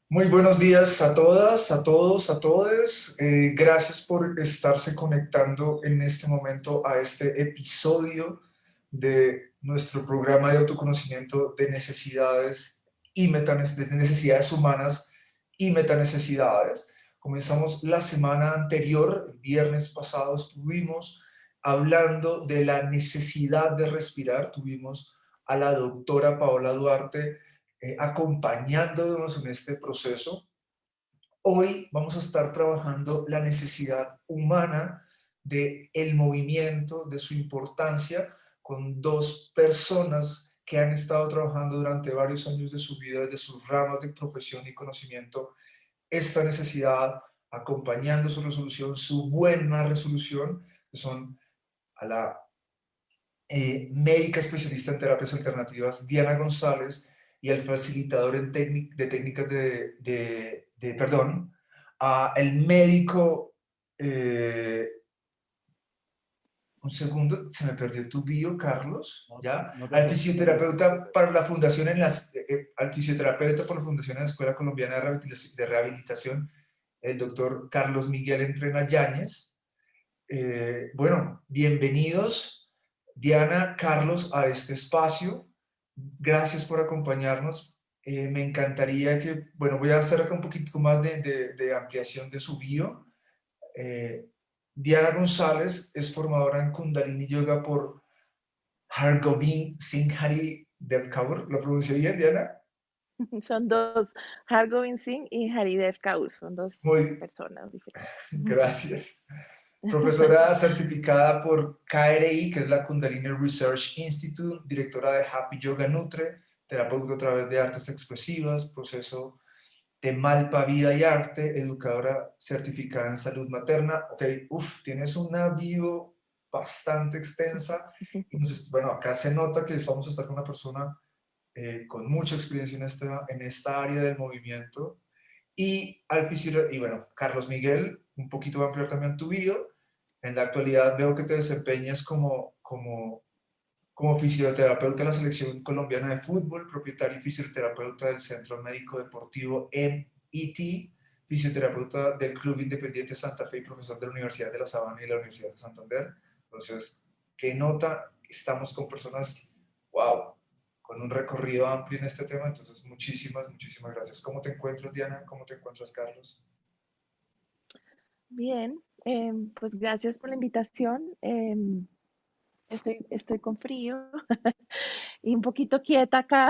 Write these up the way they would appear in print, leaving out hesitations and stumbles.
Muy buenos días a todas, a todos, a todes. Gracias por estarse conectando en este momento a este episodio de nuestro programa de autoconocimiento de necesidades de necesidades humanas y metanecesidades. Comenzamos la semana anterior, el viernes pasado estuvimos hablando de la necesidad de respirar. Tuvimos a la doctora Paola Duarte acompañándonos en este proceso. Hoy vamos a estar trabajando la necesidad humana de el movimiento, de su importancia, con dos personas que han estado trabajando durante varios años de su vida, desde sus ramas de profesión y conocimiento, esta necesidad, acompañando su resolución, su buena resolución, que son a la médica especialista en terapias alternativas, Diana González, y el facilitador de técnicas perdón, el médico, un segundo, se me perdió tu bio, Carlos, No, ¿ya? no te Al preocupes, no te fisioterapeuta preocupes. para la fundación al fisioterapeuta por la Fundación de la Escuela Colombiana de Rehabilitación, el doctor Carlos Miguel Entrena Yáñez. Bueno, bienvenidos, Diana, Carlos, a este espacio. Gracias por acompañarnos. Me encantaría que, bueno, voy a hacer acá un poquito más de ampliación de su bio. Eh, Diana González es formadora en Kundalini Yoga por Hargobind Singh Hari Dev Kaur. ¿Lo pronuncié bien, Diana? Son dos, Hargobind Singh y Haridev Kaur, son dos Muy, personas diferentes. gracias. Profesora certificada por KRI, que es la Kundalini Research Institute, directora de Happy Yoga Nutre, terapeuta a través de artes expresivas, proceso de Malpa Vida y Arte, educadora certificada en salud materna. Ok, tienes una bio bastante extensa. Y bueno, acá se nota que vamos a estar con una persona con mucha experiencia en esta área del movimiento. Y bueno, Carlos Miguel, un poquito va a ampliar también tu bio. En la actualidad veo que te desempeñas como fisioterapeuta de la Selección Colombiana de Fútbol, propietario y fisioterapeuta del Centro Médico Deportivo MET, fisioterapeuta del Club Independiente Santa Fe y profesor de la Universidad de La Sabana y la Universidad de Santander. Entonces, ¿qué nota? Estamos con personas, wow, con un recorrido amplio en este tema. Entonces, muchísimas, muchísimas gracias. ¿Cómo te encuentras, Diana? ¿Cómo te encuentras, Carlos? Bien, pues gracias por la invitación. Estoy con frío y un poquito quieta acá.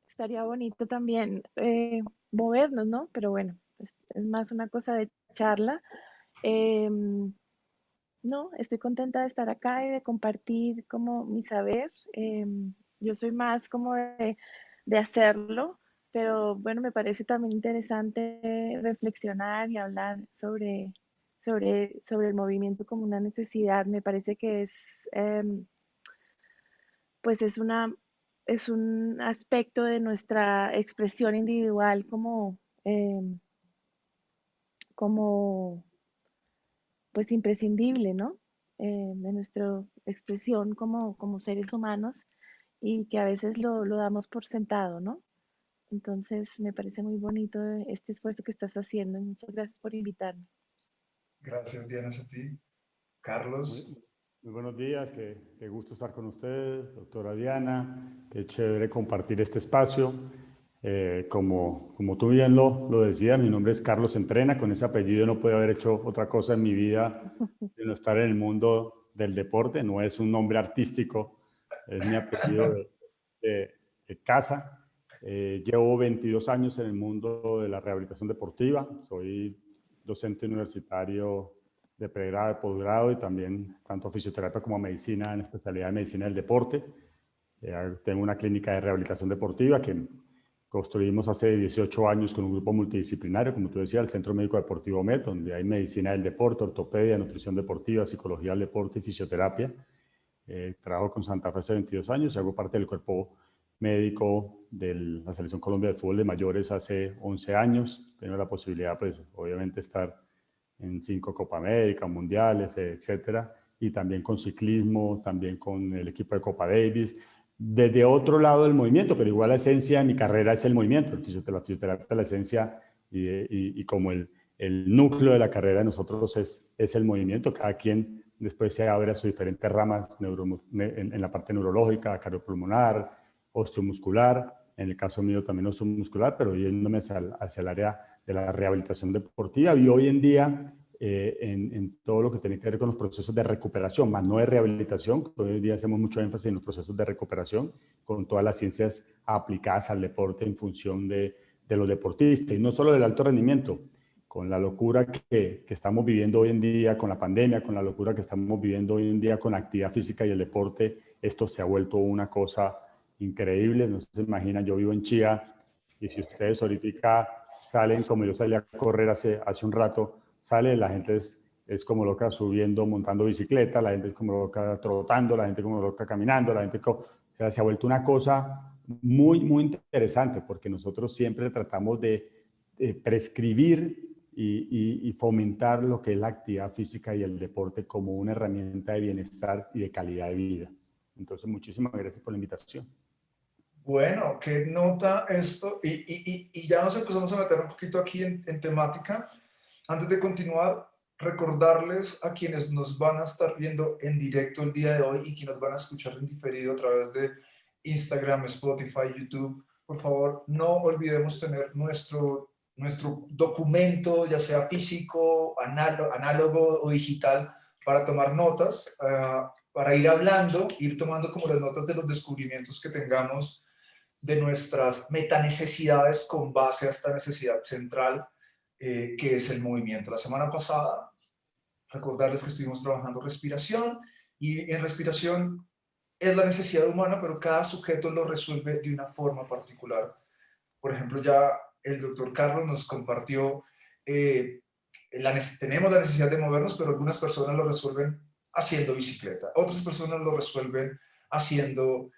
Estaría bonito también movernos, ¿no? Pero bueno, es más una cosa de charla. Em, no, estoy contenta de estar acá y de compartir como mi saber. Yo soy más como de hacerlo, pero bueno, me parece también interesante reflexionar y hablar sobre el movimiento como una necesidad. Me parece que pues es un aspecto de nuestra expresión individual em, como pues imprescindible, ¿no? De nuestra expresión como seres humanos y que a veces lo damos por sentado, ¿no? Entonces me parece muy bonito este esfuerzo que estás haciendo. Muchas gracias por invitarme. Gracias, Diana, a ti. Muy, Carlos. muy buenos días, qué gusto estar con ustedes, doctora Diana, qué chévere compartir este espacio. Como tú bien lo decías, mi nombre es Carlos Entrena, con ese apellido no puedo haber hecho otra cosa en mi vida de no estar en el mundo del deporte, no es un nombre artístico, es mi apellido de casa. Llevo 22 años en el mundo de la rehabilitación deportiva, soy docente universitario de pregrado, de posgrado y también tanto fisioterapia como medicina en especialidad de medicina del deporte. Tengo una clínica de rehabilitación deportiva que construimos hace 18 años con un grupo multidisciplinario, como tú decías, el Centro Médico Deportivo MED, donde hay medicina del deporte, ortopedia, nutrición deportiva, psicología del deporte y fisioterapia. Trabajo con Santa Fe hace 22 años y hago parte del cuerpo médico de la Selección Colombia de Fútbol de Mayores hace 11 años. Tengo la posibilidad, pues, obviamente, estar en 5 Copa América, Mundiales, etcétera, y también con ciclismo, también con el equipo de Copa Davis. desde otro lado del movimiento, pero igual la esencia de mi carrera es el movimiento. La fisioterapia, la esencia y como el núcleo de la carrera de nosotros es el movimiento. Cada quien después se abre a sus diferentes ramas en la parte neurológica, cardiopulmonar, osteomuscular, en el caso mío también osteomuscular, pero yéndome hacia el área de la rehabilitación deportiva. Y hoy en día, en todo lo que tiene que ver con los procesos de recuperación, más no de rehabilitación. Hoy en día hacemos mucho énfasis en los procesos de recuperación, con todas las ciencias aplicadas al deporte en función de los deportistas, y no solo del alto rendimiento, con la locura que estamos viviendo hoy en día, con la pandemia, con la locura que estamos viviendo hoy en día con la actividad física y el deporte. Esto se ha vuelto una cosa increíble. No se imaginan, yo vivo en Chía, y si ustedes ahorita salen, como yo salí a correr hace un rato, sale, la gente es como loca subiendo, montando bicicleta, la gente es como loca trotando, la gente como loca caminando, la gente o sea, se ha vuelto una cosa muy, muy interesante, porque nosotros siempre tratamos de prescribir y fomentar lo que es la actividad física y el deporte como una herramienta de bienestar y de calidad de vida. Entonces, muchísimas gracias por la invitación. Bueno, qué nota esto. Y ya nos empezamos a meter un poquito aquí en temática. Antes de continuar, recordarles a quienes nos van a estar viendo en directo el día de hoy y quienes van a escuchar en diferido a través de Instagram, Spotify, YouTube, por favor, no olvidemos tener nuestro documento, ya sea físico, análogo o digital, para tomar notas, para ir hablando, ir tomando como las notas de los descubrimientos que tengamos de nuestras metanecesidades con base a esta necesidad central, que es el movimiento. La semana pasada, recordarles que estuvimos trabajando respiración, y en respiración es la necesidad humana, pero cada sujeto lo resuelve de una forma particular. Por ejemplo, ya el doctor Carlos nos compartió, tenemos la necesidad de movernos, pero algunas personas lo resuelven haciendo bicicleta, otras personas lo resuelven haciendo,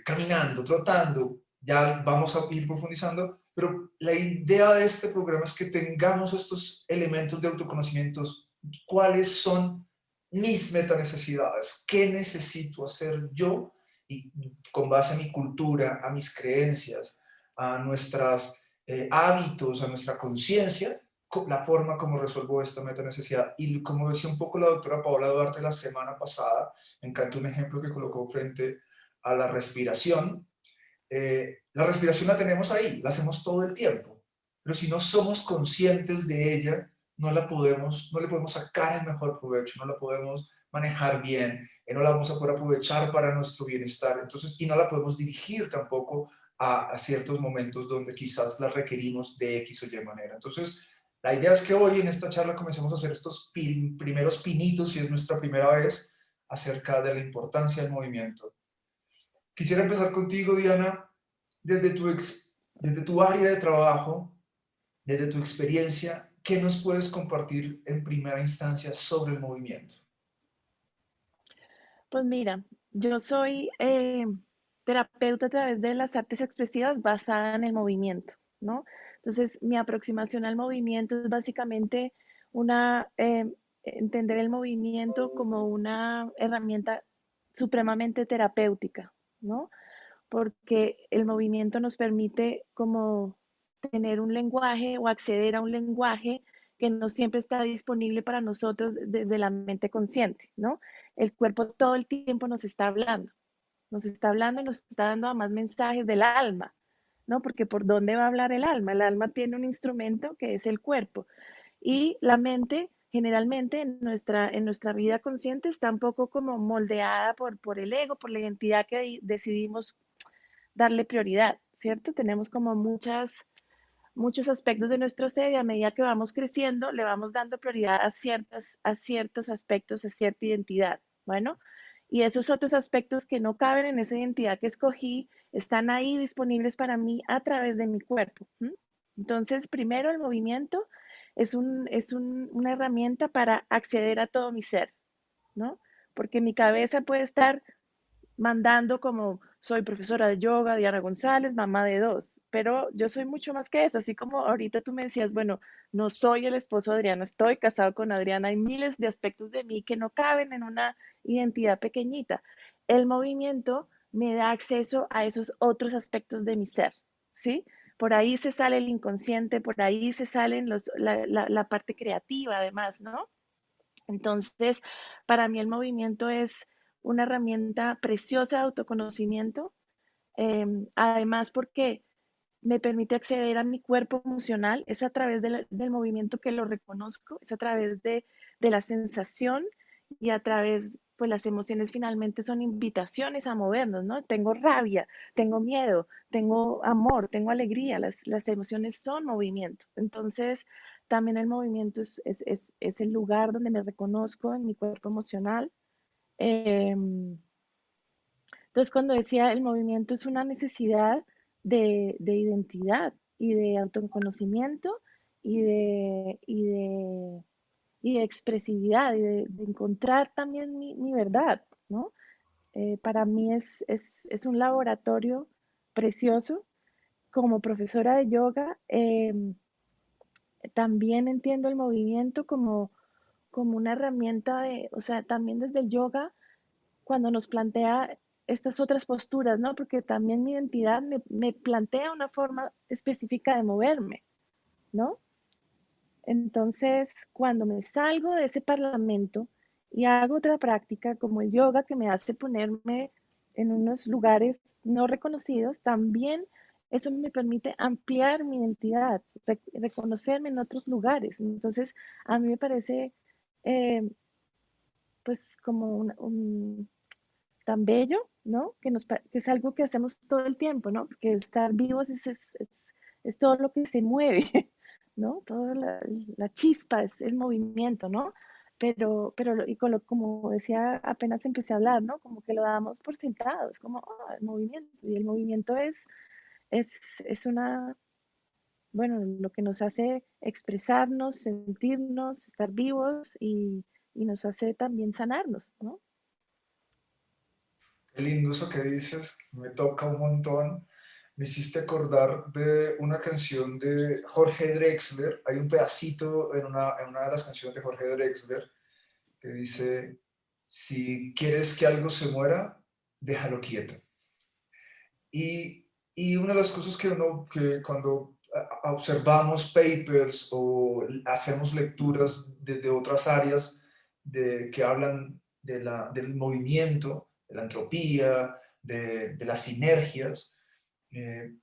caminando, trotando. Ya vamos a ir profundizando, pero la idea de este programa es que tengamos estos elementos de autoconocimientos. ¿Cuáles son mis metanecesidades? ¿Qué necesito hacer yo? Y con base a mi cultura, a mis creencias, a nuestros hábitos, a nuestra conciencia, la forma como resuelvo esta metanecesidad. Y como decía un poco la doctora Paola Duarte la semana pasada, me encanta un ejemplo que colocó frente a la respiración. La respiración la tenemos ahí, la hacemos todo el tiempo, pero si no somos conscientes de ella, no le podemos sacar el mejor provecho, no la podemos manejar bien, no la vamos a poder aprovechar para nuestro bienestar, entonces, y no la podemos dirigir tampoco a ciertos momentos donde quizás la requerimos de X o Y manera. Entonces, la idea es que hoy en esta charla comencemos a hacer estos primeros pinitos, si es nuestra primera vez, acerca de la importancia del movimiento. Quisiera empezar contigo, Diana, desde tu área de trabajo, desde tu experiencia, ¿qué nos puedes compartir en primera instancia sobre el movimiento? Pues mira, yo soy terapeuta a través de las artes expresivas basada en el movimiento, ¿no? Entonces, mi aproximación al movimiento es básicamente entender el movimiento como una herramienta supremamente terapéutica, ¿no? Porque el movimiento nos permite como tener un lenguaje o acceder a un lenguaje que no siempre está disponible para nosotros desde la mente consciente, ¿no? El cuerpo todo el tiempo nos está hablando y nos está dando además mensajes del alma, ¿no? Porque ¿por dónde va a hablar el alma? El alma tiene un instrumento que es el cuerpo, y la mente generalmente en nuestra vida consciente está un poco como moldeada por el ego, por la identidad que decidimos darle prioridad, ¿cierto? Tenemos como muchos aspectos de nuestro ser, y a medida que vamos creciendo le vamos dando prioridad a ciertos aspectos, a cierta identidad. Bueno, y esos otros aspectos que no caben en esa identidad que escogí están ahí disponibles para mí a través de mi cuerpo. ¿M? Entonces, primero el movimiento una herramienta para acceder a todo mi ser, ¿no? Porque mi cabeza puede estar mandando como soy profesora de yoga, Diana González, mamá de dos, pero yo soy mucho más que eso, así como ahorita tú me decías, bueno, no soy el esposo de Adriana, estoy casado con Adriana, hay miles de aspectos de mí que no caben en una identidad pequeñita. El movimiento me da acceso a esos otros aspectos de mi ser, ¿sí? Por ahí se sale el inconsciente, por ahí se salen la parte creativa además, ¿no? Entonces, para mí el movimiento es una herramienta preciosa de autoconocimiento, además porque me permite acceder a mi cuerpo emocional, es a través del movimiento que lo reconozco, es a través de la sensación y a través, pues las emociones finalmente son invitaciones a movernos, ¿no? Tengo rabia, tengo miedo, tengo amor, tengo alegría, las emociones son movimiento. Entonces, también el movimiento es el lugar donde me reconozco en mi cuerpo emocional. Em, entonces, cuando decía el movimiento es una necesidad de identidad y de autoconocimiento y de expresividad y de encontrar también mi verdad, ¿no? Para mí es un laboratorio precioso. Como profesora de yoga, también entiendo el movimiento como una herramienta o sea, también desde el yoga cuando nos plantea estas otras posturas, ¿no? Porque también mi identidad me plantea una forma específica de moverme, ¿no? Entonces, cuando me salgo de ese parlamento y hago otra práctica como el yoga que me hace ponerme en unos lugares no reconocidos, también eso me permite ampliar mi identidad, reconocerme en otros lugares. Entonces, a mí me parece eh, pues como tan bello, ¿no? Que es algo que hacemos todo el tiempo, ¿no? Porque estar vivos es todo lo que se mueve, ¿no? Toda la chispa es el movimiento, ¿no? Y como decía, apenas empecé a hablar, ¿no? Como que lo damos por sentado, es como, el movimiento. Y el movimiento es, es una, bueno, lo que nos hace expresarnos, sentirnos, estar vivos y nos hace también sanarnos, ¿no? Qué lindo eso que dices, me toca un montón. Me hiciste acordar de una canción de Jorge Drexler. Hay un pedacito en una de las canciones de Jorge Drexler que dice, si quieres que algo se muera, déjalo quieto. Y una de las cosas que cuando observamos papers o hacemos lecturas desde otras áreas que hablan del movimiento, de la entropía, de las sinergias, eh,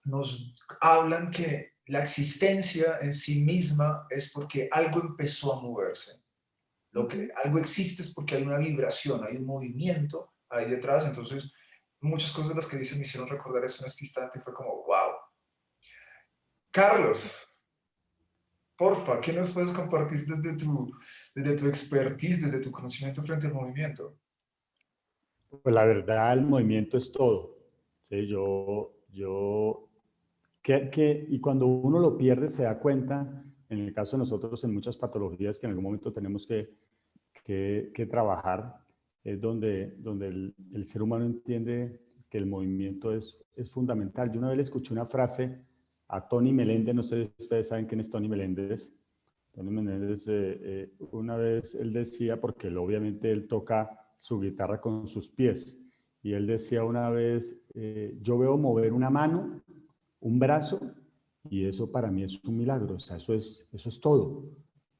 nos hablan que la existencia en sí misma es porque algo empezó a moverse. Lo que Ujú. algo existe es porque hay una vibración, hay un movimiento ahí detrás. Entonces, muchas cosas de las que dicen me hicieron recordar eso en este instante y fue como, wow. Carlos, porfa, ¿qué nos puedes compartir desde tu expertise, desde tu conocimiento frente al movimiento? Pues la verdad, el movimiento es todo. ¿Sí? Y cuando uno lo pierde, se da cuenta, en el caso de nosotros, en muchas patologías que en algún momento tenemos que trabajar, es donde el ser humano entiende que el movimiento es fundamental. Yo una vez le escuché una frase a Tony Meléndez, no sé si ustedes saben quién es Tony Meléndez. Tony Meléndez, una vez él decía, porque obviamente él toca su guitarra con sus pies, y él decía una vez, yo veo mover una mano, un brazo, y eso para mí es un milagro, o sea, eso es todo,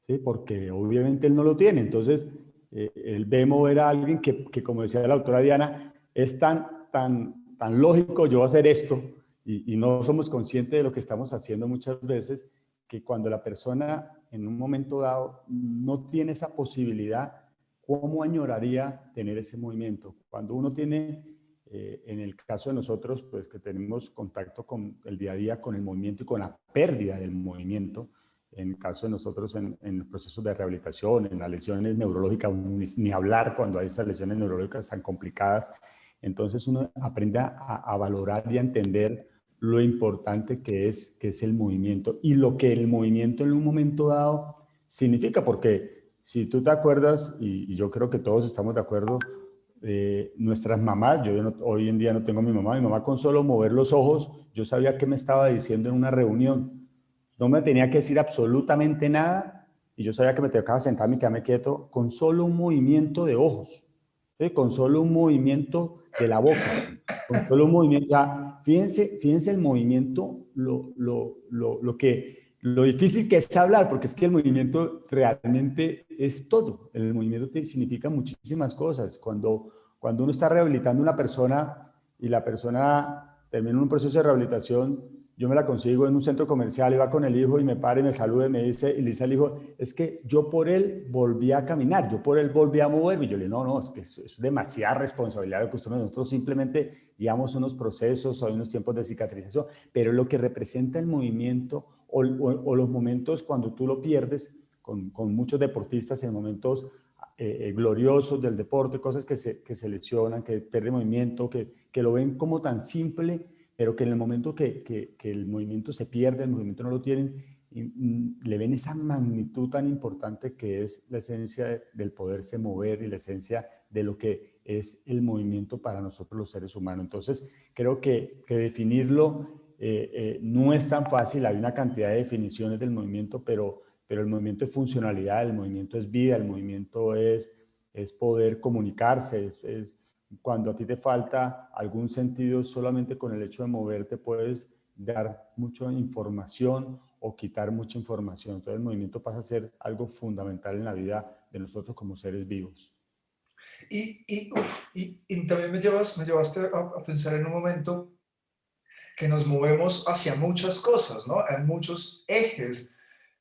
¿sí? Porque obviamente él no lo tiene, entonces él ve mover a alguien que como decía la autora Diana, es tan lógico yo hacer esto, y no somos conscientes de lo que estamos haciendo muchas veces, que cuando la persona en un momento dado no tiene esa posibilidad, ¿cómo añoraría tener ese movimiento? Cuando uno tiene, en el caso de nosotros, pues que tenemos contacto con el día a día, con el movimiento y con la pérdida del movimiento, en el caso de nosotros en los procesos de rehabilitación, en las lesiones neurológicas, ni hablar cuando hay esas lesiones neurológicas tan complicadas, entonces uno aprende a valorar y a entender lo importante que es el movimiento y lo que el movimiento en un momento dado significa, porque si tú te acuerdas, y yo creo que todos estamos de acuerdo, nuestras mamás, hoy en día no tengo a mi mamá con solo mover los ojos, yo sabía qué me estaba diciendo en una reunión, no me tenía que decir absolutamente nada y yo sabía que me tocaba sentarme y quedarme quieto con solo un movimiento de ojos, ¿sí? Con solo un movimiento de la boca, con solo un movimiento. Ya, fíjense el movimiento, lo difícil que es hablar, porque es que el movimiento realmente es todo. El movimiento significa muchísimas cosas. Cuando uno está rehabilitando a una persona y la persona termina un proceso de rehabilitación, yo me la consigo en un centro comercial y va con el hijo y me para y me saluda y me dice, y le dice al hijo, es que yo por él volví a caminar, yo por él volví a moverme. Y yo le digo, no, es que es demasiada responsabilidad lo que nosotros simplemente llevamos unos procesos o unos tiempos de cicatrización, pero lo que representa el movimiento o los momentos cuando tú lo pierdes, con muchos deportistas en momentos gloriosos del deporte, cosas que se lesionan, que pierden movimiento, que lo ven como tan simple, pero que en el momento que el movimiento se pierde, el movimiento no lo tienen, le ven esa magnitud tan importante que es la esencia del poderse mover y la esencia de lo que es el movimiento para nosotros los seres humanos. Entonces, creo que definirlo no es tan fácil. Hay una cantidad de definiciones del movimiento, pero el movimiento es funcionalidad, el movimiento es vida, el movimiento es poder comunicarse, cuando a ti te falta algún sentido, solamente con el hecho de moverte puedes dar mucha información o quitar mucha información. Entonces el movimiento pasa a ser algo fundamental en la vida de nosotros como seres vivos. Y también me llevaste a pensar en un momento que nos movemos hacia muchas cosas, ¿no? En muchos ejes,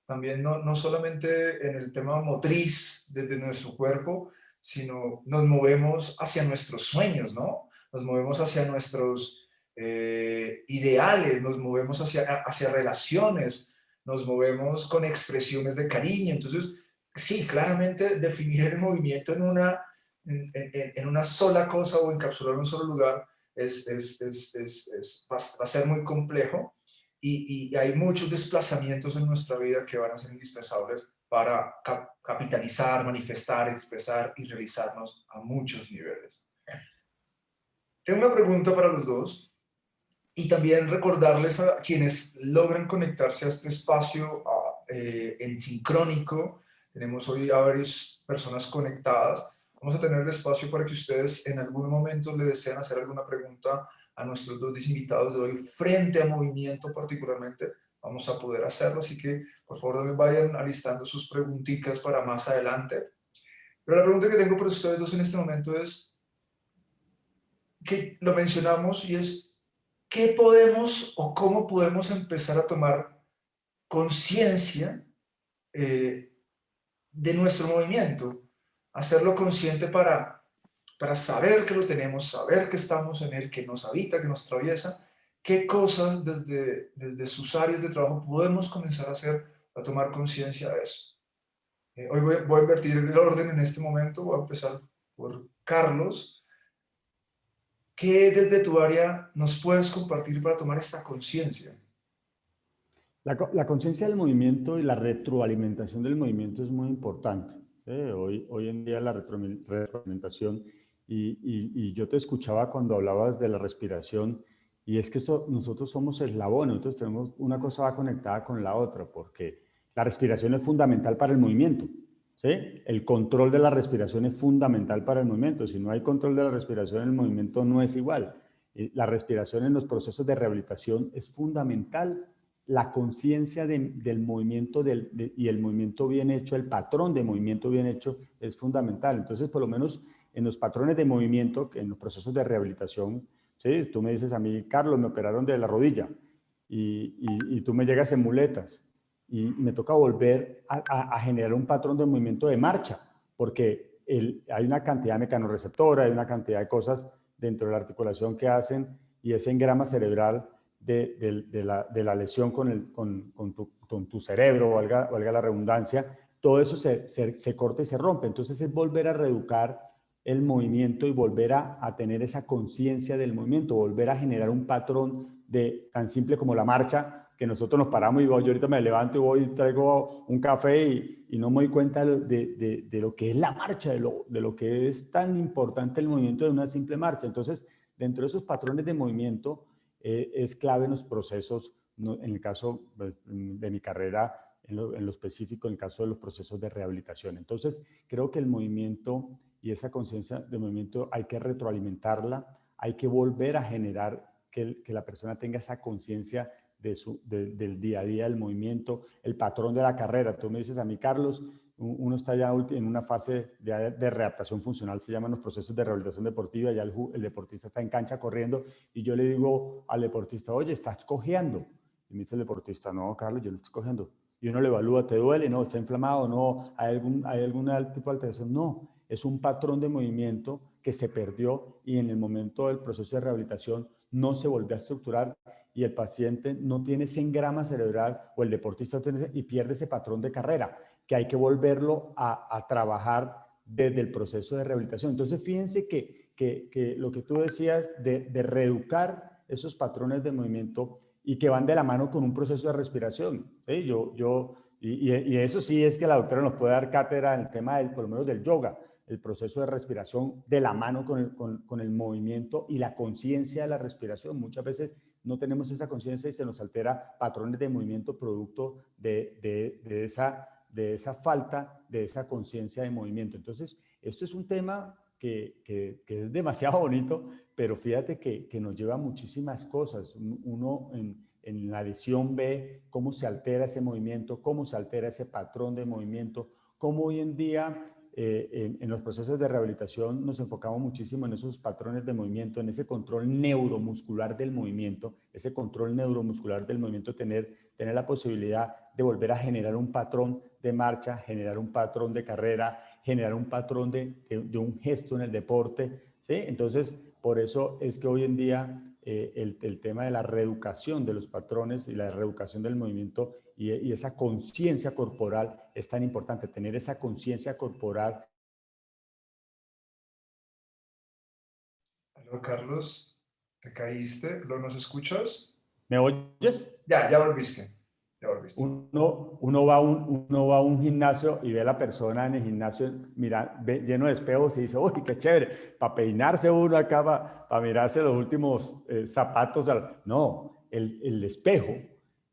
también no solamente en el tema motriz de nuestro cuerpo, sino nos movemos hacia nuestros sueños, ¿no? Nos movemos hacia nuestros ideales, nos movemos hacia relaciones, nos movemos con expresiones de cariño. Entonces, sí, claramente definir el movimiento en una sola cosa o encapsular en un solo lugar va a ser muy complejo y hay muchos desplazamientos en nuestra vida que van a ser indispensables para capitalizar, manifestar, expresar y realizarnos a muchos niveles. Tengo una pregunta para los dos y también recordarles a quienes logran conectarse a este espacio en sincrónico. Tenemos hoy a varias personas conectadas. Vamos a tener el espacio para que ustedes en algún momento le deseen hacer alguna pregunta a nuestros dos invitados de hoy frente a movimiento particularmente. Vamos a poder hacerlo, así que por favor también vayan alistando sus preguntitas para más adelante. Pero la pregunta que tengo para ustedes dos en este momento es, que lo mencionamos y es, ¿qué podemos o cómo podemos empezar a tomar conciencia de nuestro movimiento? Hacerlo consciente para saber que lo tenemos, saber que estamos en él, que nos habita, que nos atraviesa. ¿Qué cosas desde sus áreas de trabajo podemos comenzar a hacer para tomar conciencia de eso? Hoy voy a invertir el orden en este momento. Voy a empezar por Carlos. ¿Qué desde tu área nos puedes compartir para tomar esta conciencia? La conciencia del movimiento y la retroalimentación del movimiento es muy importante. Hoy en día la retroalimentación, y yo te escuchaba cuando hablabas de la respiración, y es que nosotros somos eslabones, nosotros tenemos una cosa va conectada con la otra, porque la respiración es fundamental para el movimiento. ¿Sí? El control de la respiración es fundamental para el movimiento. Si no hay control de la respiración, el movimiento no es igual. La respiración en los procesos de rehabilitación es fundamental. La conciencia del movimiento y el movimiento bien hecho, el patrón de movimiento bien hecho es fundamental. Entonces, por lo menos en los patrones de movimiento, en los procesos de rehabilitación, ¿sí? Tú me dices a mí, Carlos, me operaron de la rodilla y tú me llegas en muletas y me toca volver a generar un patrón de movimiento de marcha, porque hay una cantidad de mecanorreceptora, hay una cantidad de cosas dentro de la articulación que hacen, y ese engrama cerebral de la lesión con tu cerebro, valga la redundancia, todo eso se corta y se rompe. Entonces es volver a reeducar el movimiento y volver a tener esa conciencia del movimiento, volver a generar un patrón tan simple como la marcha, que nosotros nos paramos y yo ahorita me levanto y voy y traigo un café y no me doy cuenta de lo que es la marcha, de lo que es tan importante el movimiento de una simple marcha. Entonces, dentro de esos patrones de movimiento, es clave en los procesos, en el caso de mi carrera, en lo específico, en el caso de los procesos de rehabilitación. Entonces, creo que el movimiento y esa conciencia de movimiento hay que retroalimentarla, hay que volver a generar que la persona tenga esa conciencia del día a día del movimiento, el patrón de la carrera. Tú me dices a mí, Carlos, uno está ya en una fase de readaptación funcional, se llaman los procesos de rehabilitación deportiva, ya el deportista está en cancha corriendo y yo le digo al deportista, oye, estás cojeando. Y me dice el deportista, no, Carlos, yo no estoy cojeando. Y uno le evalúa, ¿te duele? No, ¿está inflamado? No, ¿hay algún tipo de alteración? No, es un patrón de movimiento que se perdió y en el momento del proceso de rehabilitación no se volvió a estructurar y el paciente no tiene ese engrama cerebral o el deportista y pierde ese patrón de carrera, que hay que volverlo a trabajar desde el proceso de rehabilitación. Entonces, fíjense que lo que tú decías de reeducar esos patrones de movimiento y que van de la mano con un proceso de respiración. ¿Sí? Y eso sí es que la doctora nos puede dar cátedra en el tema por lo menos del yoga, el proceso de respiración de la mano con el movimiento y la conciencia de la respiración. Muchas veces no tenemos esa conciencia y se nos altera patrones de movimiento producto de esa falta de esa conciencia de movimiento. Entonces, esto es un tema que es demasiado bonito, pero fíjate que nos lleva a muchísimas cosas. Uno en la lesión ve cómo se altera ese movimiento, cómo se altera ese patrón de movimiento, cómo hoy en día en los procesos de rehabilitación nos enfocamos muchísimo en esos patrones de movimiento, en ese control neuromuscular del movimiento, ese control neuromuscular del movimiento, tener la posibilidad de volver a generar un patrón de marcha, generar un patrón de carrera, generar un patrón de un gesto en el deporte, ¿sí? Entonces, por eso es que hoy en día el tema de la reeducación de los patrones y la reeducación del movimiento y esa conciencia corporal es tan importante, tener esa conciencia corporal. Aló, Carlos, ¿te caíste? ¿Lo nos escuchas? ¿Me oyes? Ya volviste. Ya volviste. Uno va a un gimnasio y ve a la persona en el gimnasio lleno de espejos y dice, uy, qué chévere, para peinarse uno acá, para mirarse los últimos zapatos. No, el espejo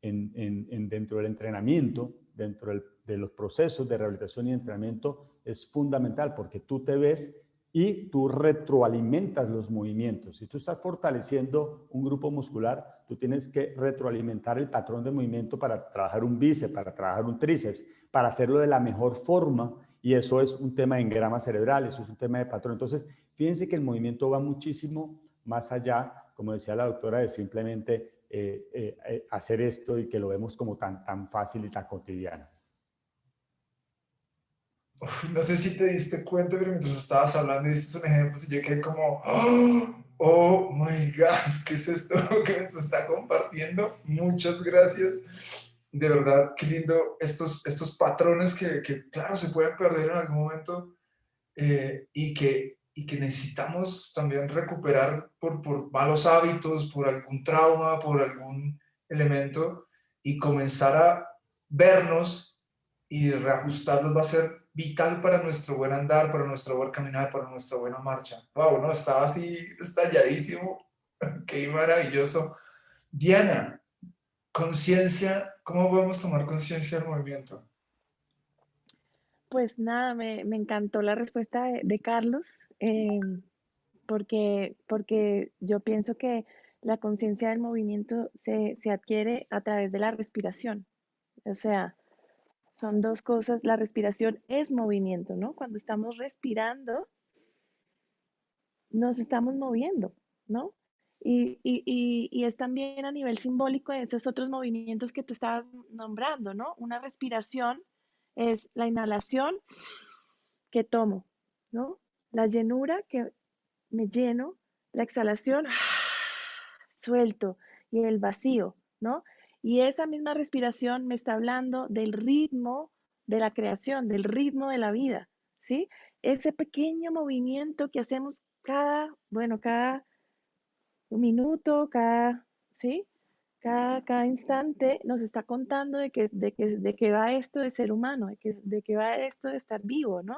dentro del entrenamiento, de los procesos de rehabilitación y entrenamiento es fundamental porque tú te ves y tú retroalimentas los movimientos. Si tú estás fortaleciendo un grupo muscular, tú tienes que retroalimentar el patrón de movimiento para trabajar un bíceps, para trabajar un tríceps, para hacerlo de la mejor forma, y eso es un tema de engrama cerebral, eso es un tema de patrón. Entonces, fíjense que el movimiento va muchísimo más allá, como decía la doctora, de simplemente hacer esto y que lo vemos como tan fácil y tan cotidiano. Uf, no sé si te diste cuenta, pero mientras estabas hablando y estos son ejemplos, y yo quedé como, oh my God, ¿qué es esto que nos está compartiendo? Muchas gracias. De verdad, qué lindo estos patrones que, claro, se pueden perder en algún momento y que necesitamos también recuperar por malos hábitos, por algún trauma, por algún elemento y comenzar a vernos y reajustarlos va a ser vital para nuestro buen andar, para nuestro buen caminar, para nuestra buena marcha. Wow, no, estaba así estalladísimo. Qué maravilloso. Diana, conciencia, ¿cómo podemos tomar conciencia del movimiento? Pues nada, me encantó la respuesta de Carlos, porque yo pienso que la conciencia del movimiento se adquiere a través de la respiración. O sea, son dos cosas. La respiración es movimiento, ¿no? Cuando estamos respirando, nos estamos moviendo, ¿no? Y es también a nivel simbólico de esos otros movimientos que tú estabas nombrando, ¿no? Una respiración es la inhalación que tomo, ¿no? La llenura que me lleno, la exhalación, suelto y el vacío, ¿no? Y esa misma respiración me está hablando del ritmo de la creación, del ritmo de la vida, ¿sí? Ese pequeño movimiento que hacemos cada minuto, ¿sí? Cada instante nos está contando de que va esto de ser humano, de que va esto de estar vivo, ¿no?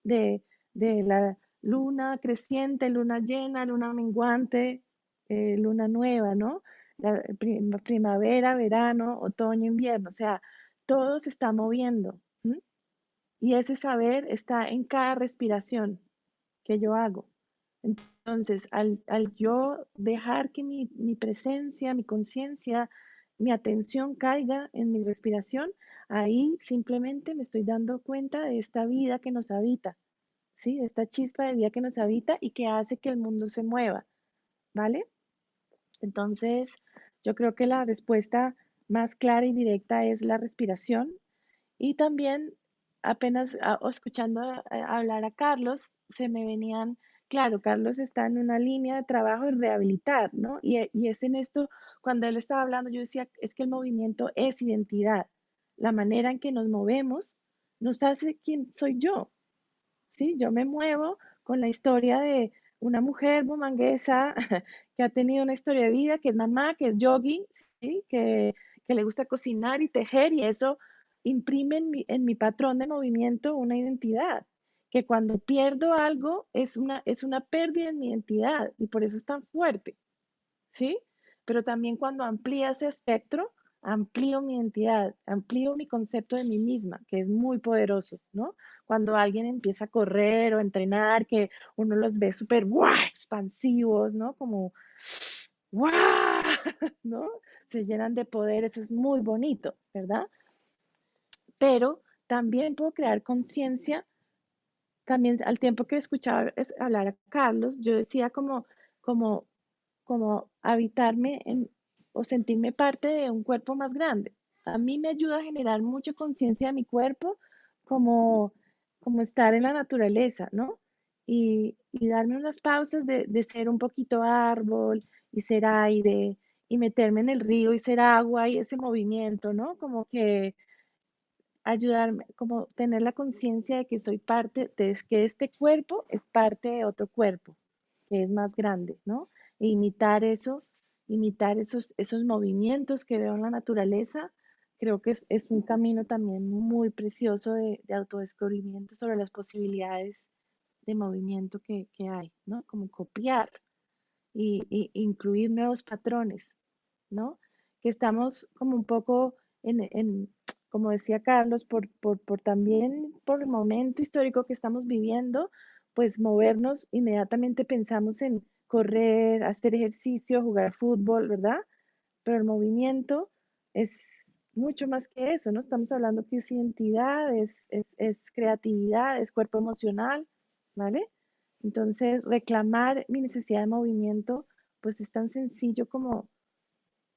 De la luna creciente, luna llena, luna menguante, luna nueva, ¿no? La primavera, verano, otoño, invierno, o sea, todo se está moviendo. ¿M? Y ese saber está en cada respiración que yo hago. Entonces, al yo dejar que mi presencia, mi conciencia, mi atención caiga en mi respiración, ahí simplemente me estoy dando cuenta de esta vida que nos habita, ¿sí? De esta chispa de vida que nos habita y que hace que el mundo se mueva, ¿vale? Entonces, yo creo que la respuesta más clara y directa es la respiración. Y también, apenas escuchando hablar a Carlos, se me venían, claro, Carlos está en una línea de trabajo de rehabilitar, ¿no? Y es en esto, cuando él estaba hablando, yo decía, es que el movimiento es identidad. La manera en que nos movemos nos hace quién soy yo, ¿sí? Yo me muevo con la historia de una mujer bumanguesa que ha tenido una historia de vida, que es mamá, que es yogi, ¿sí? Que le gusta cocinar y tejer y eso imprime en mi patrón de movimiento una identidad, que cuando pierdo algo es una pérdida en mi identidad y por eso es tan fuerte. ¿Sí? Pero también cuando amplía ese espectro, amplío mi identidad, amplío mi concepto de mí misma, que es muy poderoso, ¿no? Cuando alguien empieza a correr o a entrenar, que uno los ve súper ¡guau! Expansivos, ¿no? Como ¡guau! ¿No? Se llenan de poder, eso es muy bonito, ¿verdad? Pero también puedo crear conciencia, también al tiempo que escuchaba hablar a Carlos, yo decía como como habitarme o sentirme parte de un cuerpo más grande. A mí me ayuda a generar mucha conciencia de mi cuerpo, como, como estar en la naturaleza, ¿no? Y darme unas pausas de ser un poquito árbol y ser aire y meterme en el río y ser agua y ese movimiento, ¿no? Como que ayudarme, como tener la conciencia de que soy parte, de que este cuerpo es parte de otro cuerpo, que es más grande, ¿no? E imitar esos movimientos que veo en la naturaleza, creo que es un camino también muy precioso de autodescubrimiento sobre las posibilidades de movimiento que hay, ¿no? Como copiar y incluir nuevos patrones, ¿no? Que estamos como un poco como decía Carlos, por también por el momento histórico que estamos viviendo, pues movernos, inmediatamente pensamos en correr, hacer ejercicio, jugar fútbol, ¿verdad? Pero el movimiento es mucho más que eso, ¿no? Estamos hablando que es identidad, es creatividad, es cuerpo emocional, ¿vale? Entonces, reclamar mi necesidad de movimiento, pues es tan sencillo como,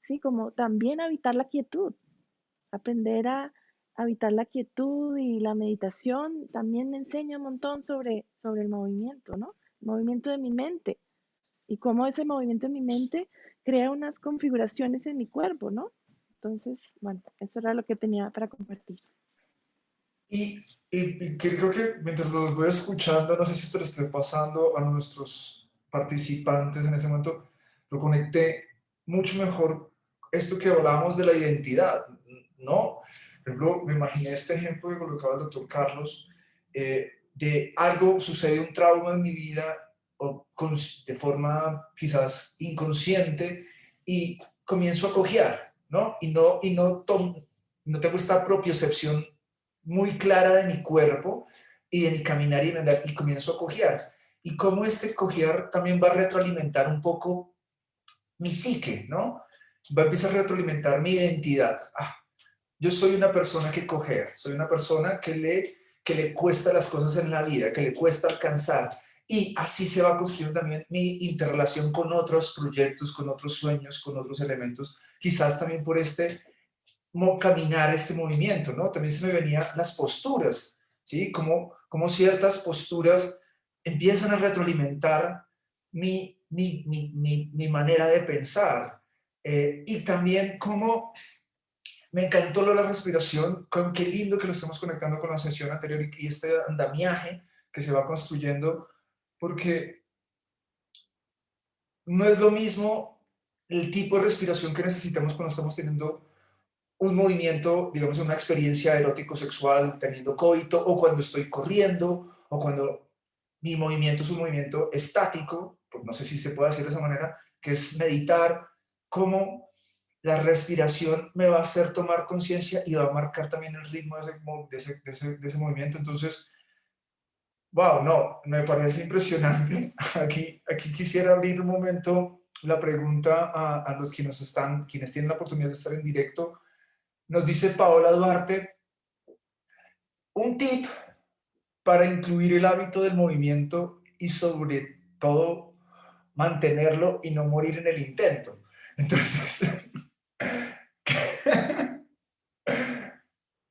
sí, como también habitar la quietud, aprender a habitar la quietud y la meditación también me enseña un montón sobre el movimiento, ¿no? El movimiento de mi mente y cómo ese movimiento en mi mente crea unas configuraciones en mi cuerpo, ¿no? Entonces, bueno, eso era lo que tenía para compartir. Y, y que creo que mientras los voy escuchando, no sé si esto le esté pasando a nuestros participantes en este momento, lo conecté mucho mejor esto que hablábamos de la identidad, ¿no? Por ejemplo, me imaginé este ejemplo que colocaba el doctor Carlos, de algo, sucede un trauma en mi vida o de forma quizás inconsciente y comienzo a cojear, ¿no? No tengo esta propiocepción muy clara de mi cuerpo y de mi caminar y andar, y comienzo a cojear. Y cómo este cojear también va a retroalimentar un poco mi psique, ¿no? Va a empezar a retroalimentar mi identidad. Ah, yo soy una persona que cojea, soy una persona que le cuesta las cosas en la vida, que le cuesta alcanzar. Y así se va construyendo también mi interrelación con otros proyectos, con otros sueños, con otros elementos, quizás también por caminar este movimiento, ¿no? También se me venían las posturas, ¿sí? Como ciertas posturas empiezan a retroalimentar mi manera de pensar. Y también cómo me encantó lo de la respiración, con qué lindo que lo estamos conectando con la sesión anterior y este andamiaje que se va construyendo, porque no es lo mismo el tipo de respiración que necesitamos cuando estamos teniendo un movimiento, digamos, una experiencia erótico-sexual, teniendo coito, o cuando estoy corriendo, o cuando mi movimiento es un movimiento estático, pues no sé si se puede decir de esa manera, que es meditar, cómo la respiración me va a hacer tomar conciencia y va a marcar también el ritmo de ese movimiento. Entonces, Wow, no, me parece impresionante. Aquí quisiera abrir un momento la pregunta a los que nos están, quienes tienen la oportunidad de estar en directo. Nos dice Paola Duarte, un tip para incluir el hábito del movimiento y sobre todo mantenerlo y no morir en el intento. Entonces,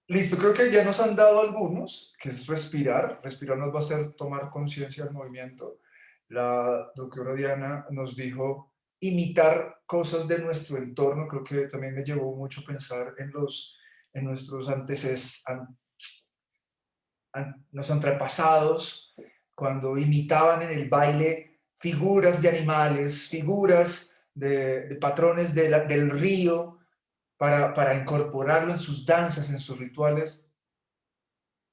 listo, creo que ya nos han dado algunos, que es respirar. Respirar nos va a hacer tomar conciencia del movimiento. La doctora Diana nos dijo imitar cosas de nuestro entorno. Creo que también me llevó mucho a pensar en nuestros nuestros antepasados, cuando imitaban en el baile figuras de animales, figuras de patrones del río, para incorporarlo en sus danzas, en sus rituales.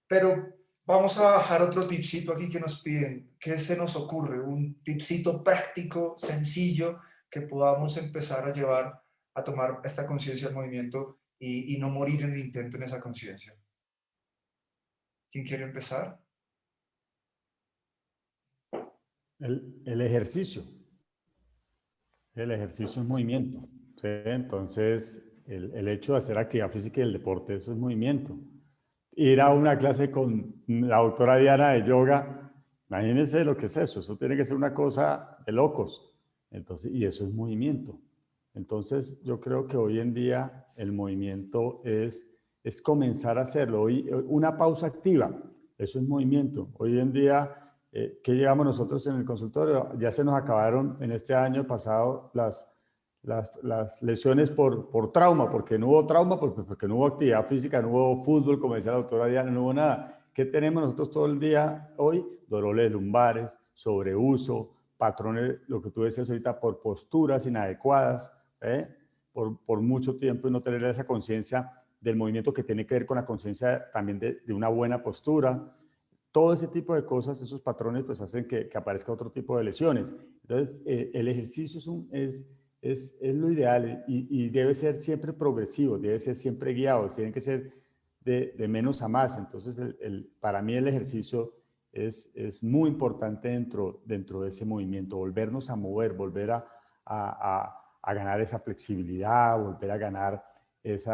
Pero vamos a bajar otro tipcito aquí que nos piden. ¿Qué se nos ocurre? Un tipcito práctico, sencillo, que podamos empezar a llevar a tomar esta conciencia del movimiento y no morir en el intento en esa conciencia. ¿Quién quiere empezar? El ejercicio. El ejercicio es movimiento. ¿Sí? Entonces, el hecho de hacer actividad física y el deporte, eso es movimiento. Ir a una clase con la doctora Diana de yoga, imagínense lo que es eso. Eso tiene que ser una cosa de locos. Entonces, y eso es movimiento. Entonces, yo creo que hoy en día el movimiento es comenzar a hacerlo. Hoy, una pausa activa, eso es movimiento. Hoy en día, ¿qué llevamos nosotros en el consultorio? Ya se nos acabaron en este año pasado las lesiones por trauma, porque no hubo trauma, porque no hubo actividad física, no hubo fútbol, como decía la doctora Diana, no hubo nada. ¿Qué tenemos nosotros todo el día hoy? Dolores lumbares, sobreuso, patrones, lo que tú decías ahorita, por posturas inadecuadas, por mucho tiempo y no tener esa conciencia del movimiento que tiene que ver con la conciencia también de una buena postura. Todo ese tipo de cosas, esos patrones, pues hacen que aparezca otro tipo de lesiones. Entonces, el ejercicio es lo ideal y debe ser siempre progresivo, debe ser siempre guiado, tiene que ser de menos a más. Entonces, para mí el ejercicio es muy importante dentro de ese movimiento, volvernos a mover, volver a ganar esa flexibilidad, volver a ganar eso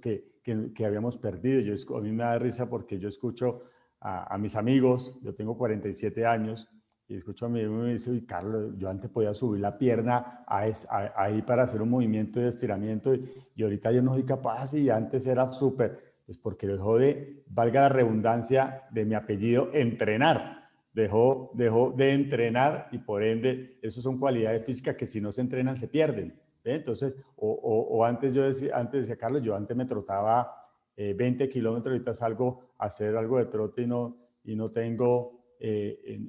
que habíamos perdido. A mí me da risa porque yo escucho a mis amigos, yo tengo 47 años, y escucho a mi amigo y me dice, uy, Carlos, yo antes podía subir la pierna ahí para hacer un movimiento de estiramiento y ahorita yo no soy capaz y antes era súper, pues porque dejó de, valga la redundancia de mi apellido, entrenar. Dejó de entrenar y por ende, eso son cualidades físicas que si no se entrenan se pierden. Entonces, antes decía Carlos, yo antes me trotaba 20 kilómetros, ahorita salgo a hacer algo de trote y no tengo,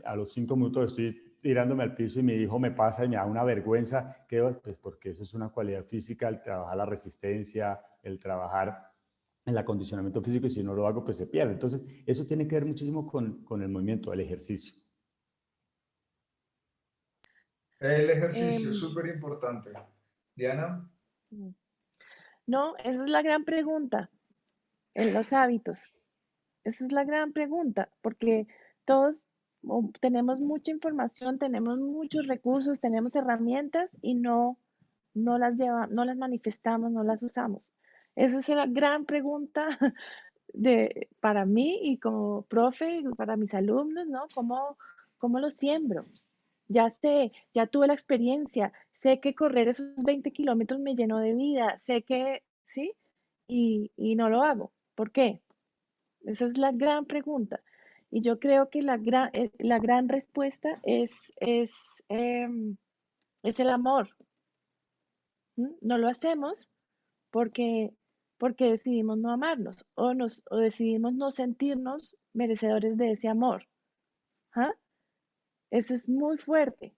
a los 5 minutos estoy tirándome al piso y mi hijo me pasa y me da una vergüenza, pues porque eso es una cualidad física, el trabajar la resistencia, el trabajar el acondicionamiento físico y si no lo hago, pues se pierde. Entonces, eso tiene que ver muchísimo con el movimiento, el ejercicio. El ejercicio es Em, súper importante. Diana. no, esa es la gran pregunta en los hábitos. Esa es la gran pregunta, porque todos tenemos mucha información, tenemos muchos recursos, tenemos herramientas y no las manifestamos, no las usamos. Esa es la gran pregunta para mí y como profe, para mis alumnos, ¿no? ¿Cómo lo siembro? Ya sé, ya tuve la experiencia, sé que correr esos 20 kilómetros me llenó de vida, sé que, ¿sí? Y no lo hago. ¿Por qué? Esa es la gran pregunta. Y yo creo que la gran respuesta es el amor. ¿M? No lo hacemos porque, porque decidimos no amarnos o decidimos no sentirnos merecedores de ese amor. ¿Ah? Eso es muy fuerte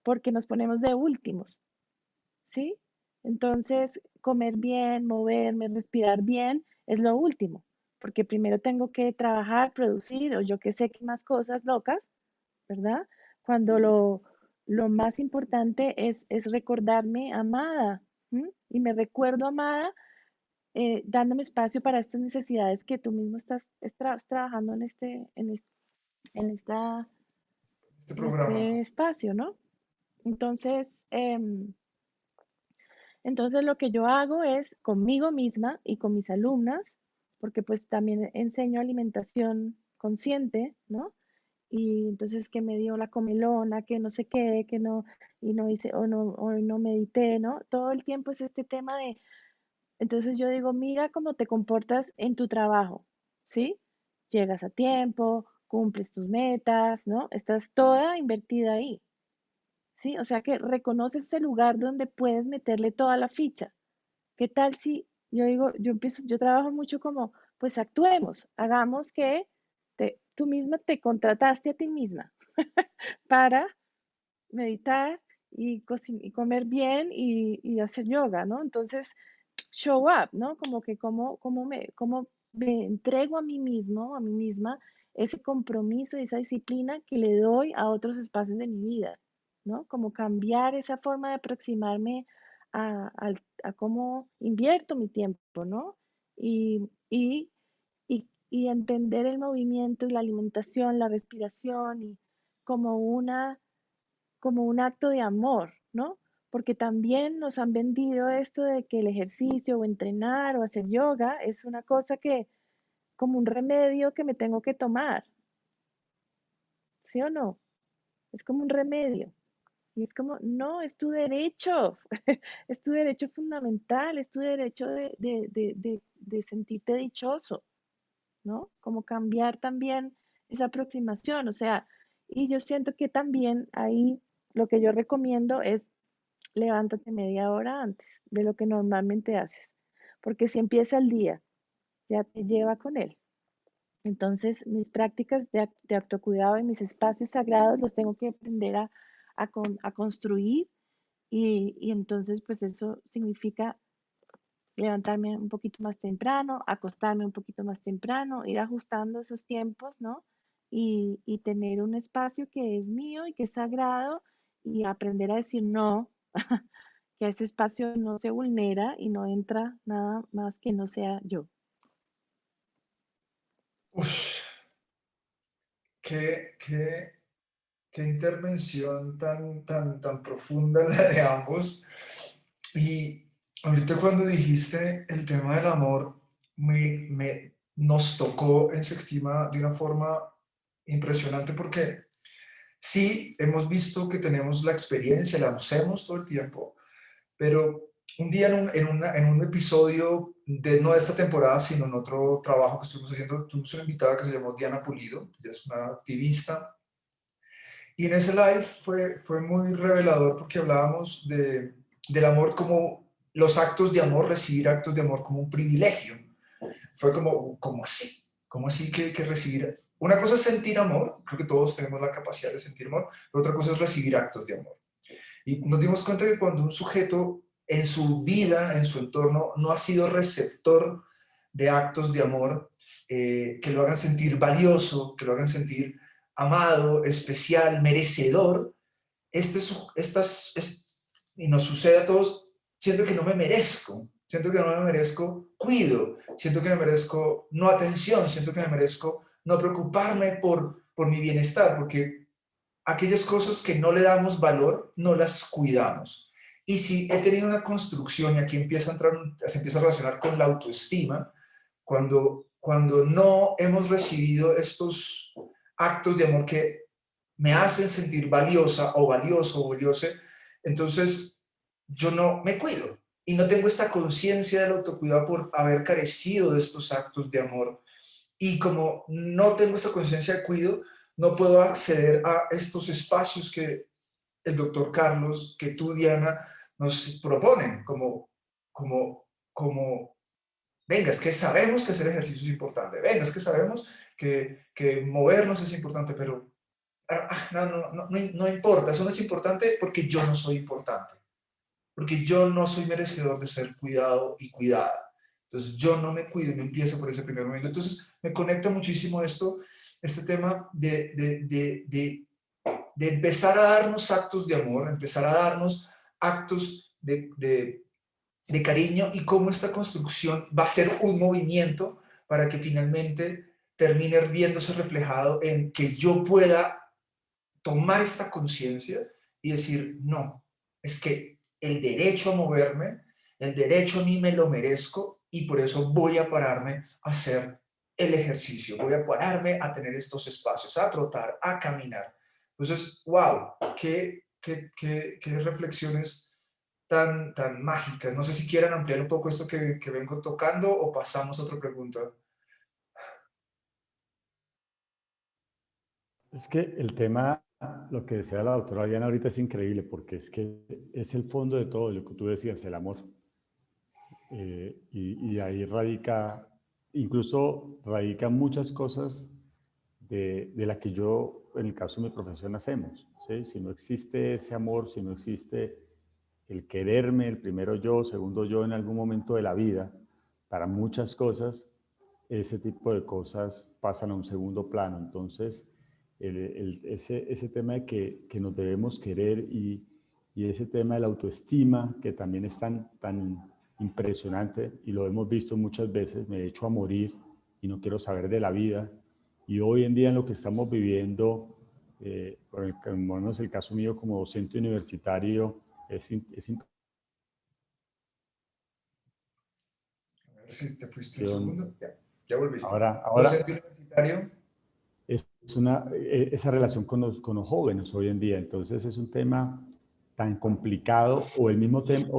porque nos ponemos de últimos, ¿sí? Entonces, comer bien, moverme, respirar bien es lo último, porque primero tengo que trabajar, producir o yo que sé qué más cosas locas, ¿verdad? Cuando lo más importante es recordarme amada, ¿m? Y me recuerdo amada dándome espacio para estas necesidades que tú mismo estás trabajando en esta, Este en programa. este espacio, ¿no? Entonces, entonces lo que yo hago es conmigo misma y con mis alumnas, porque pues también enseño alimentación consciente, ¿no? Y entonces que me dio la comelona, que no sé qué, que no, y no hice, o no medité, ¿no? Todo el tiempo es este tema de, entonces yo digo, mira cómo te comportas en tu trabajo, ¿sí? Llegas a tiempo, cumples tus metas, ¿no? Estás toda invertida ahí, ¿sí? O sea que reconoces ese lugar donde puedes meterle toda la ficha. ¿Qué tal si yo digo, yo trabajo mucho como, pues actuemos, hagamos que tú misma te contrataste a ti misma para meditar y comer bien y hacer yoga, ¿no? Entonces, show up, ¿no? Como que cómo me entrego a mí mismo, a mí misma, ese compromiso y esa disciplina que le doy a otros espacios de mi vida, ¿no? Como cambiar esa forma de aproximarme a cómo invierto mi tiempo, ¿no? Y entender el movimiento y la alimentación, la respiración y como una como un acto de amor, ¿no? Porque también nos han vendido esto de que el ejercicio o entrenar o hacer yoga es una cosa que, como un remedio que me tengo que tomar, ¿sí o no? Es como un remedio. Y es como, no, es tu derecho, es tu derecho fundamental, es tu derecho de sentirte dichoso, ¿no? Como cambiar también esa aproximación, o sea, y yo siento que también ahí lo que yo recomiendo es levántate media hora antes de lo que normalmente haces, porque si empieza el día, ya te lleva con él. Entonces, mis prácticas de autocuidado y mis espacios sagrados los tengo que aprender a construir y entonces, pues eso significa levantarme un poquito más temprano, acostarme un poquito más temprano, ir ajustando esos tiempos, ¿no? Y tener un espacio que es mío y que es sagrado y aprender a decir no, que ese espacio no se vulnera y no entra nada más que no sea yo. Uf, qué, qué, qué intervención tan profunda la de ambos. Y ahorita cuando dijiste el tema del amor, nos tocó en Sextima de una forma impresionante porque sí, hemos visto que tenemos la experiencia, la usamos todo el tiempo, pero un día en un episodio de no de esta temporada, sino en otro trabajo que estuvimos haciendo, tuvimos una invitada que se llamó Diana Pulido, ella es una activista, y en ese live fue muy revelador porque hablábamos del amor como los actos de amor, recibir actos de amor como un privilegio. Fue como así, como así que recibir. Una cosa es sentir amor, creo que todos tenemos la capacidad de sentir amor, pero otra cosa es recibir actos de amor. Y nos dimos cuenta que cuando un sujeto en su vida, en su entorno, no ha sido receptor de actos de amor que lo hagan sentir valioso, que lo hagan sentir amado, especial, merecedor, y nos sucede a todos, siento que no me merezco, siento que no me merezco cuido, siento que me merezco no atención, siento que me merezco no preocuparme por mi bienestar, porque aquellas cosas que no le damos valor, no las cuidamos. Y si he tenido una construcción, y aquí empieza a entrar, se empieza a relacionar con la autoestima, cuando no hemos recibido estos actos de amor que me hacen sentir valiosa o valioso o valiose, entonces yo no me cuido y no tengo esta conciencia del autocuidado por haber carecido de estos actos de amor. Y como no tengo esta conciencia de cuidado, no puedo acceder a estos espacios que el doctor Carlos, que tú, Diana, nos proponen, como venga, es que sabemos que hacer ejercicio es importante, venga, es que sabemos que movernos es importante, pero no importa, eso no es importante porque yo no soy importante, porque yo no soy merecedor de ser cuidado y cuidada. Entonces yo no me cuido y me empiezo por ese primer momento. Entonces me conecta muchísimo este tema de empezar a darnos actos de amor, empezar a darnos actos de cariño y cómo esta construcción va a ser un movimiento para que finalmente termine viéndose reflejado en que yo pueda tomar esta conciencia y decir, no, es que el derecho a moverme, el derecho a mí me lo merezco y por eso voy a pararme a hacer el ejercicio, voy a pararme a tener estos espacios, a trotar, a caminar. Entonces, wow, qué reflexiones tan mágicas. No sé si quieran ampliar un poco esto que vengo tocando o pasamos a otra pregunta. Es que el tema, lo que decía la doctora Diana ahorita es increíble porque es que es el fondo de todo lo que tú decías, el amor. Y ahí radica, incluso radican muchas cosas de la que yo, en el caso de mi profesión, hacemos. ¿Sí? Si no existe ese amor, si no existe el quererme, el primero yo, segundo yo en algún momento de la vida, para muchas cosas, ese tipo de cosas pasan a un segundo plano. Entonces, ese tema de que nos debemos querer y ese tema de la autoestima, que también es tan impresionante y lo hemos visto muchas veces, me echo a morir y no quiero saber de la vida. Y hoy en día en lo que estamos viviendo, por el menos el caso mío como docente universitario, es A ver si te fuiste un segundo. Ya volviste. ahora Docente universitario. es esa relación con los jóvenes hoy en día. Entonces es un tema tan complicado o o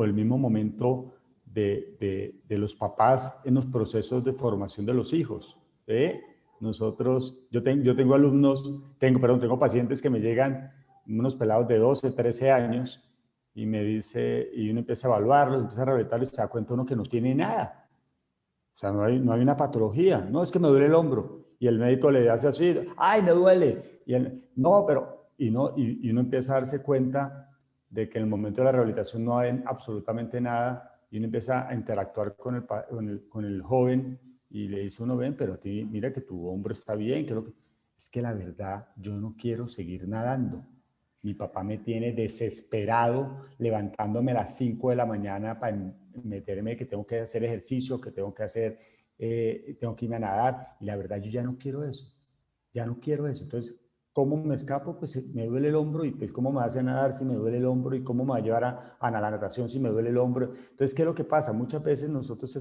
el mismo momento de los papás en los procesos de formación de los hijos. ¿Eh? Yo tengo alumnos, tengo pacientes que me llegan, unos pelados de 12, 13 años, y me dice, y uno empieza a evaluarlos, empieza a rehabilitarlos y se da cuenta uno que no tiene nada. O sea, no hay una patología. No, es que me duele el hombro. Y el médico le hace así, ay, me duele. Y él, no, pero, y, no, y uno empieza a darse cuenta de que en el momento de la rehabilitación no hay absolutamente nada. Y uno empieza a interactuar con el joven y le dice uno, ven, pero a ti, mira que tu hombro está bien. Es que la verdad, yo no quiero seguir nadando. Mi papá me tiene desesperado levantándome a las 5 de la mañana para meterme que tengo que hacer ejercicio, que tengo que irme a nadar. Y la verdad, yo ya no quiero eso. Ya no quiero eso. Entonces, ¿cómo me escapo? Pues me duele el hombro y pues ¿cómo me hace nadar si me duele el hombro? ¿Y cómo me va a llevar a la natación si me duele el hombro? Entonces, ¿qué es lo que pasa? Muchas veces nosotros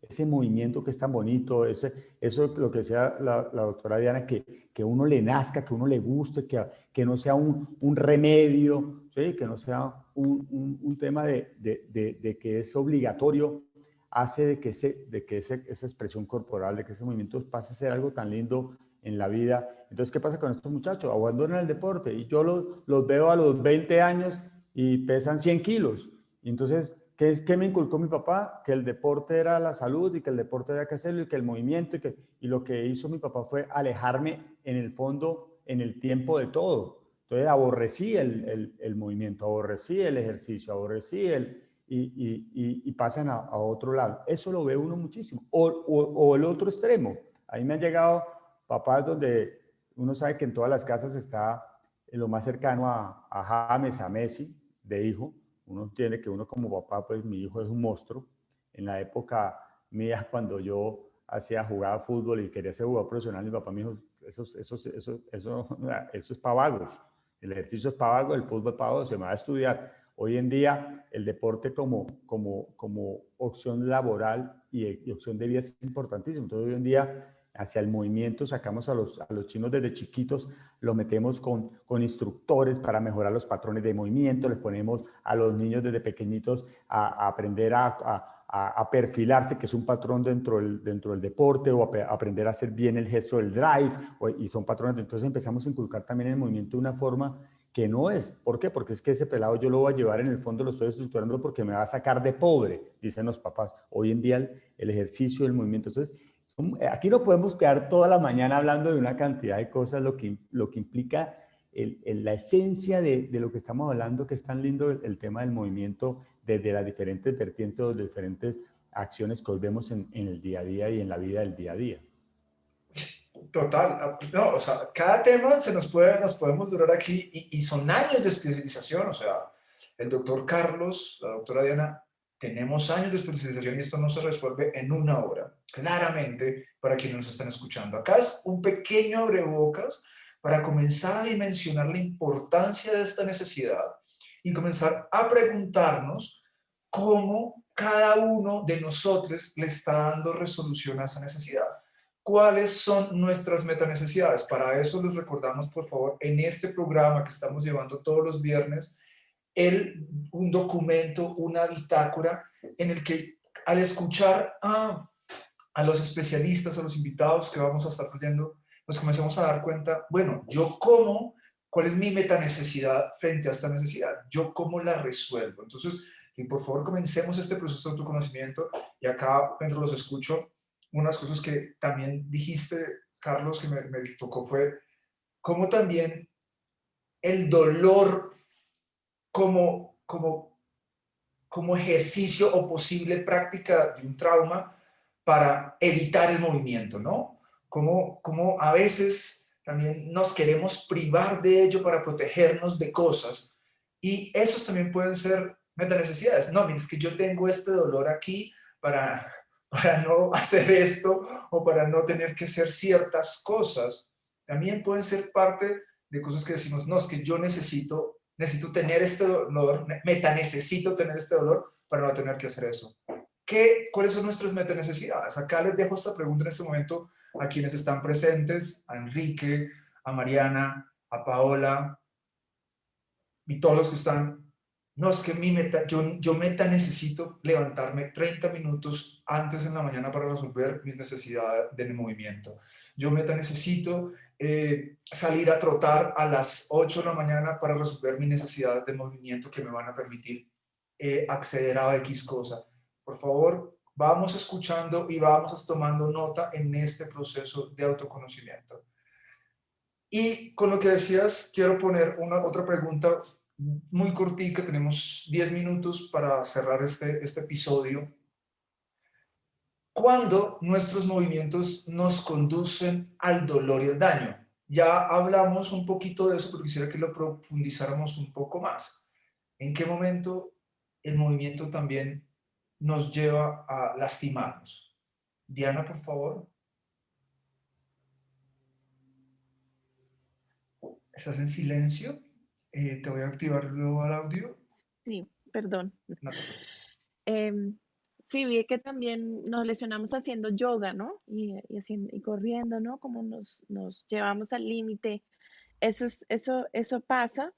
ese movimiento que es tan bonito, eso es lo que decía la doctora Diana, que uno le nazca, que uno le guste, que no sea un remedio, ¿sí? Que no sea un tema de que es obligatorio, hace de que esa expresión corporal, de que ese movimiento pase a ser algo tan lindo en la vida. Entonces, ¿qué pasa con estos muchachos? Abandonan el deporte y yo los veo a los 20 años y pesan 100 kilos. Y entonces, ¿qué me inculcó mi papá? Que el deporte era la salud y que el deporte había que hacerlo y que el movimiento y lo que hizo mi papá fue alejarme en el fondo, en el tiempo de todo. Entonces aborrecí el movimiento, aborrecí el ejercicio, aborrecí y pasan a otro lado. Eso lo ve uno muchísimo. O el otro extremo. Ahí me han llegado papás donde uno sabe que en todas las casas está lo más cercano a James, a Messi, de hijo. Uno tiene que uno como papá, pues mi hijo es un monstruo. En la época mía, cuando yo jugaba fútbol y quería ser jugador profesional, mi papá me dijo, eso es para vagos. El ejercicio es para vagos, el fútbol es para vagos, se me va a estudiar. Hoy en día el deporte como opción laboral y opción de vida es importantísimo. Entonces hoy en día hacia el movimiento sacamos a los chinos desde chiquitos, los metemos con instructores para mejorar los patrones de movimiento, les ponemos a los niños desde pequeñitos a aprender a perfilarse, que es un patrón dentro del deporte, o a aprender a hacer bien el gesto del drive, y son patrones. Entonces empezamos a inculcar también el movimiento de una forma que no es. ¿Por qué? Porque es que ese pelado yo lo voy a llevar en el fondo, lo estoy estructurando porque me va a sacar de pobre, dicen los papás. Hoy en día el ejercicio, el movimiento. Entonces, aquí no podemos quedar toda la mañana hablando de una cantidad de cosas, lo que implica la esencia de lo que estamos hablando, que es tan lindo el tema del movimiento desde las diferentes vertientes, las diferentes acciones que hoy vemos en el día a día y en la vida del día a día. Total, no, o sea, cada tema nos podemos durar aquí y son años de especialización, o sea, el doctor Carlos, la doctora Diana, Tenemos años de especialización y esto no se resuelve en una hora, claramente, para quienes nos están escuchando. Acá es un pequeño abrebocas para comenzar a dimensionar la importancia de esta necesidad y comenzar a preguntarnos cómo cada uno de nosotros le está dando resolución a esa necesidad. ¿Cuáles son nuestras metanecesidades? Para eso les recordamos, por favor, en este programa que estamos llevando todos los viernes, un documento, una bitácora, en el que al escuchar a los especialistas, a los invitados que vamos a estar trayendo, nos comenzamos a dar cuenta, bueno, yo cómo, cuál es mi metanecesidad frente a esta necesidad, yo cómo la resuelvo. Entonces, y por favor comencemos este proceso de autoconocimiento y acá, mientras los escucho, unas cosas que también dijiste, Carlos, que me tocó fue cómo también el dolor como ejercicio o posible práctica de un trauma para evitar el movimiento, ¿no? Como a veces también nos queremos privar de ello para protegernos de cosas y esos también pueden ser metanecesidades. No, mira, es que yo tengo este dolor aquí para no hacer esto o para no tener que hacer ciertas cosas. También pueden ser parte de cosas que decimos, no, es que yo necesito tener este dolor, necesito tener este dolor para no tener que hacer eso. ¿Cuáles son nuestras metanecesidades? Acá les dejo esta pregunta en este momento a quienes están presentes, a Enrique, a Mariana, a Paola y todos los que están. No, es que yo meta necesito levantarme 30 minutos antes en la mañana para resolver mis necesidades de movimiento. Yo meta necesito salir a trotar a las 8 de la mañana para resolver mis necesidades de movimiento que me van a permitir acceder a X cosa. Por favor, vamos escuchando y vamos tomando nota en este proceso de autoconocimiento. Y con lo que decías, quiero poner otra pregunta muy cortica, tenemos 10 minutos para cerrar este episodio. ¿Cuándo nuestros movimientos nos conducen al dolor y al daño? Ya hablamos un poquito de eso, pero quisiera que lo profundizáramos un poco más. ¿En qué momento el movimiento también nos lleva a lastimarnos? Diana, por favor. ¿Estás en silencio? Te voy a activar luego el audio. Sí, perdón. No te preocupes. Sí, vi que también nos lesionamos haciendo yoga, ¿no? Y corriendo, ¿no? Como nos llevamos al límite. Eso pasa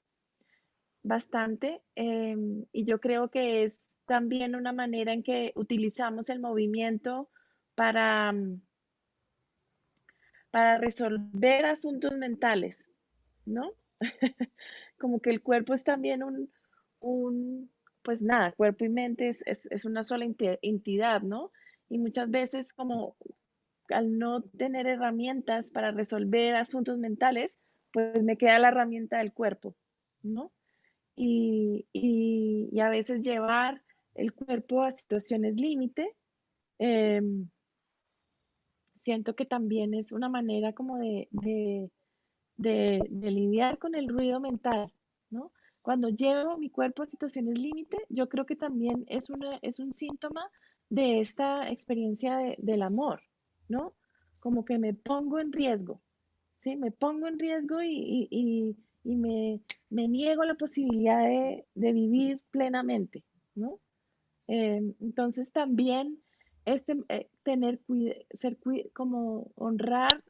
bastante. Y yo creo que es también una manera en que utilizamos el movimiento para, para resolver asuntos mentales, ¿no? Como que el cuerpo es también pues nada, cuerpo y mente es una sola entidad, ¿no? Y muchas veces como al no tener herramientas para resolver asuntos mentales, pues me queda la herramienta del cuerpo, ¿no? Y a veces llevar el cuerpo a situaciones límite, siento que también es una manera como de lidiar con el ruido mental, ¿no? Cuando llevo mi cuerpo a situaciones límite, yo creo que también es un síntoma de esta experiencia del amor, ¿no? Como que me pongo en riesgo, ¿sí? Me pongo en riesgo y me niego la posibilidad de vivir plenamente, ¿no? Entonces también tener, como honrar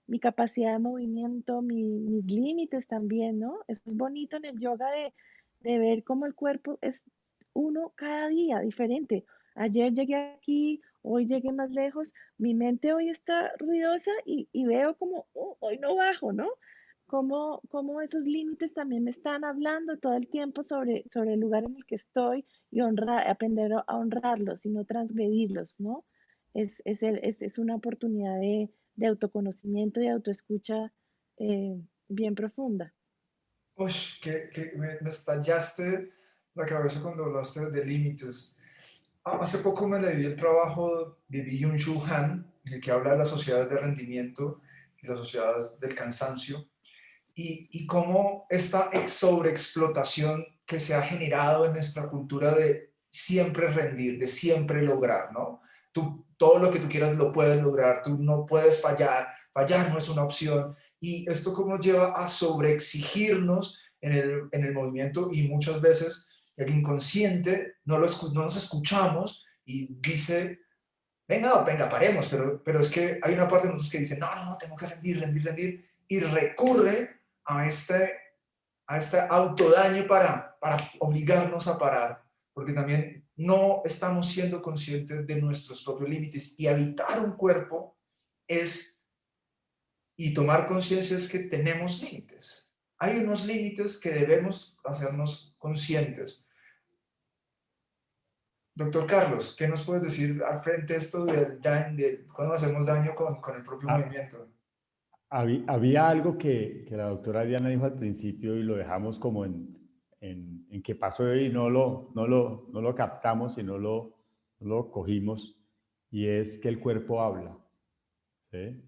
mi capacidad de movimiento, mis límites también, ¿no? Eso es bonito en el yoga de ver cómo el cuerpo es uno cada día diferente. Ayer llegué aquí, hoy llegué más lejos, mi mente hoy está ruidosa y veo como, hoy no bajo, ¿no? Cómo esos límites también me están hablando todo el tiempo sobre el lugar en el que estoy y aprender a honrarlos y no transgredirlos, ¿no? Es una oportunidad de autoconocimiento y autoescucha bien profunda. Uy, que me estallaste la cabeza cuando hablaste de límites. Hace poco me leí el trabajo de Byung-Chul Han, en el que habla de las sociedades de rendimiento y las sociedades del cansancio, y cómo esta sobreexplotación que se ha generado en nuestra cultura de siempre rendir, de siempre lograr, ¿no? Tú, todo lo que tú quieras lo puedes lograr, tú no puedes fallar, fallar no es una opción. Y esto como nos lleva a sobreexigirnos en el movimiento y muchas veces el inconsciente no nos escuchamos y dice, venga, no, venga, paremos, pero es que hay una parte de nosotros que dice, no, no, no, tengo que rendir, rendir, rendir, y recurre a este autodaño para obligarnos a parar, porque también no estamos siendo conscientes de nuestros propios límites y habitar un cuerpo es, y tomar conciencia es que tenemos límites. Hay unos límites que debemos hacernos conscientes. Doctor Carlos, ¿qué nos puedes decir al frente de esto de cuando hacemos daño con el propio Ah, movimiento? había algo que la doctora Diana dijo al principio y lo dejamos como en qué pasó y no lo captamos y no lo cogimos, y es que el cuerpo habla, ¿sí?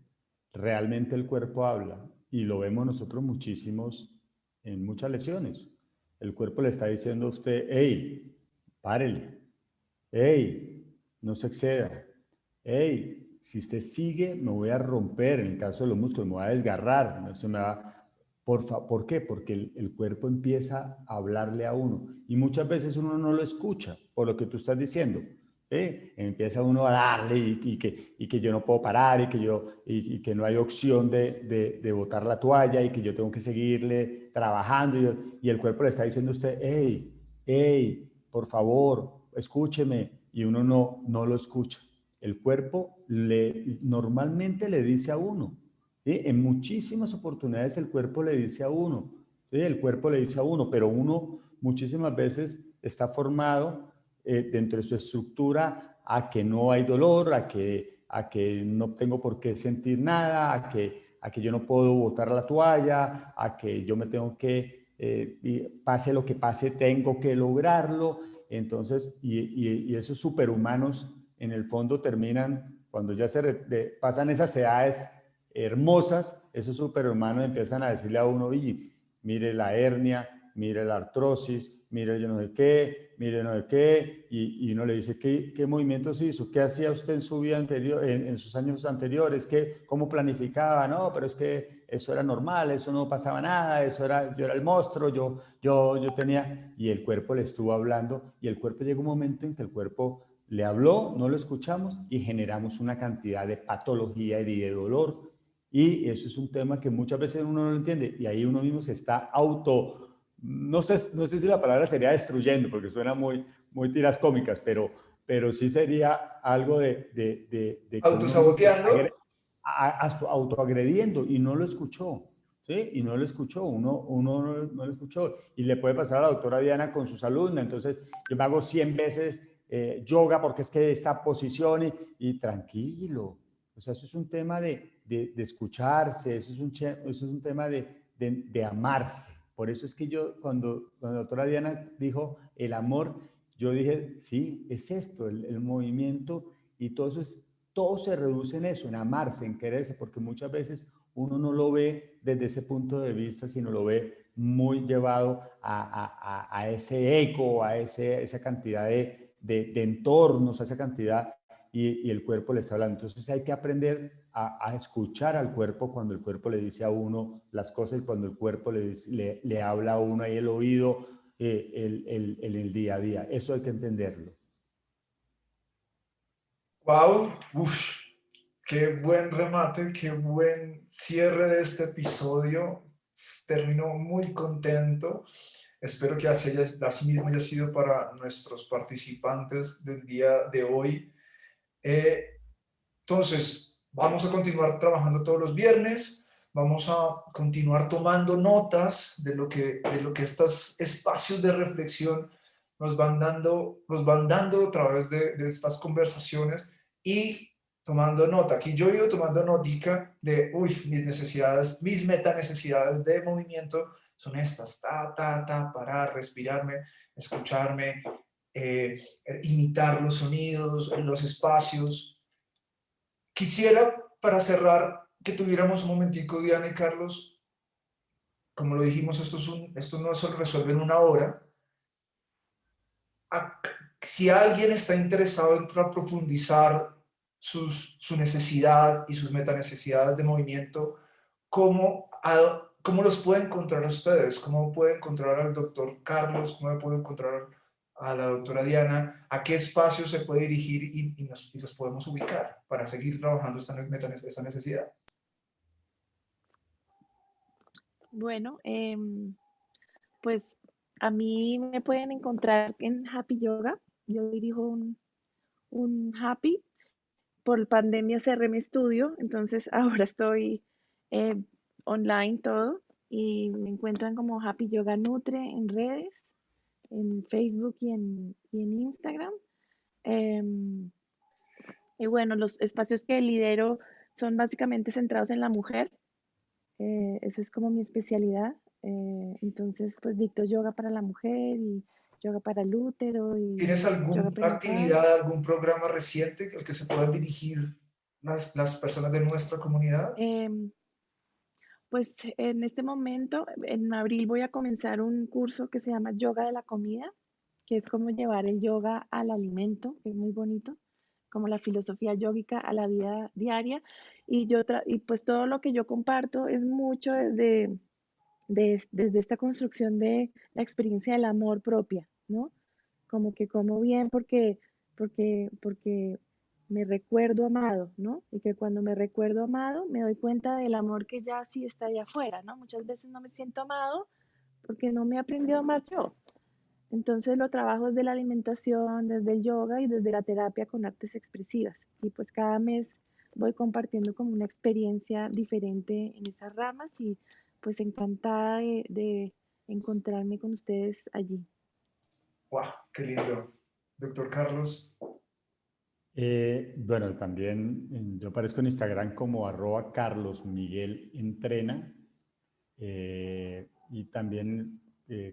Realmente el cuerpo habla y lo vemos nosotros muchísimos en muchas lesiones. El cuerpo le está diciendo a usted, hey, párele, hey, no se exceda, hey, si usted sigue me voy a romper, en el caso de los músculos, me voy a desgarrar, no se me va... ¿Por qué? Porque el cuerpo empieza a hablarle a uno y muchas veces uno no lo escucha por lo que tú estás diciendo. Empieza uno a darle y que yo no puedo parar y que no hay opción de botar la toalla y que yo tengo que seguirle trabajando y el cuerpo le está diciendo a usted, hey, hey, por favor, escúcheme, y uno no lo escucha. El cuerpo normalmente le dice a uno, ¿sí? En muchísimas oportunidades el cuerpo le dice a uno, ¿sí? El cuerpo le dice a uno, pero uno muchísimas veces está formado dentro de su estructura a que no hay dolor, a que no tengo por qué sentir nada, a que yo no puedo botar la toalla, a que yo me tengo que, pase lo que pase, tengo que lograrlo. Entonces, y esos superhumanos en el fondo terminan, cuando ya pasan esas edades hermosas, esos superhumanos empiezan a decirle a uno, oye, mire la hernia, mire la artrosis, mire yo no sé qué, mire no sé qué, y uno le dice, ¿qué movimientos hizo? ¿Qué hacía usted en su vida anterior, en sus años anteriores? ¿Cómo planificaba? No, pero es que eso era normal, eso no pasaba nada, yo era el monstruo, yo tenía, y el cuerpo le estuvo hablando, y el cuerpo llega un momento en que el cuerpo le habló, no lo escuchamos y generamos una cantidad de patología y de dolor. Y eso es un tema que muchas veces uno no lo entiende y ahí uno mismo se está no sé si la palabra sería destruyendo, porque suena muy tiras cómicas, pero sí sería algo de que uno mismo se está Autosaboteando. autoagrediendo y no lo escuchó. ¿Sí? Y no lo escuchó, uno no lo escuchó. Y le puede pasar a la doctora Diana con sus alumnos. Entonces, yo me hago 100 veces yoga porque es que esta posición y tranquilo. O sea, eso es un tema de escucharse, eso es un tema de amarse. Por eso es que yo, cuando la doctora Diana dijo el amor, yo dije, sí, es esto, el movimiento y todo eso todo se reduce en eso, en amarse, en quererse, porque muchas veces uno no lo ve desde ese punto de vista, sino lo ve muy llevado a ese eco, esa cantidad de entornos, a esa cantidad, y el cuerpo le está hablando. Entonces hay que aprender a escuchar al cuerpo cuando el cuerpo le dice a uno las cosas y cuando el cuerpo le habla a uno ahí el oído en el día a día. Eso hay que entenderlo. Wow, uf, qué buen remate, qué buen cierre de este episodio. Terminó muy contento. Espero que así mismo haya sido para nuestros participantes del día de hoy. Eh, entonces, vamos a continuar trabajando todos los viernes. Vamos a continuar tomando notas de lo que estos espacios de reflexión nos van dando a través de estas conversaciones y tomando nota. Aquí yo he ido tomando notica de, uy, mis necesidades, mis meta necesidades de movimiento son estas, parar, respirarme, escucharme, imitar los sonidos, los espacios. Quisiera, para cerrar, que tuviéramos un momentico, Diana y Carlos. Como lo dijimos, esto no se resuelve en una hora. si alguien está interesado en profundizar su necesidad y sus metanecesidades de movimiento, ¿cómo los puede encontrar ustedes? ¿Cómo puede encontrar al doctor Carlos? ¿Cómo puede encontrar a la doctora Diana? ¿A qué espacio se puede dirigir y los podemos ubicar para seguir trabajando esta necesidad? Bueno, pues a mí me pueden encontrar en Happy Yoga. Yo dirijo un Happy. Por pandemia cerré mi estudio, entonces ahora estoy eh, online todo y me encuentran como Happy Yoga Nutre en redes, en Facebook y en Instagram. Em, y bueno, los espacios que lidero son básicamente centrados en la mujer. Esa es como mi especialidad. Entonces, pues dicto yoga para la mujer y yoga para el útero y ¿Tienes yoga alguna prenatal. actividad, algún programa reciente al que se puedan dirigir las personas de nuestra comunidad? Em, Pues en este momento, en abril voy a comenzar un curso que se llama Yoga de la Comida, que es como llevar el yoga al alimento, que es muy bonito, como la filosofía yógica a la vida diaria. Y pues todo lo que yo comparto es mucho desde esta construcción de la experiencia del amor propia, ¿no? Como que como bien porque me recuerdo amado, ¿no? Y que cuando me recuerdo amado, me doy cuenta del amor que ya sí está allá afuera, ¿no? Muchas veces no me siento amado porque no me he aprendido a amar yo. Entonces lo trabajo desde la alimentación, desde el yoga y desde la terapia con artes expresivas. Y pues cada mes voy compartiendo como una experiencia diferente en esas ramas y pues encantada de encontrarme con ustedes allí. ¡Wow! ¡Qué lindo! Doctor Carlos. Bueno, también yo aparezco en Instagram como @carlosmiguelentrena. Y también,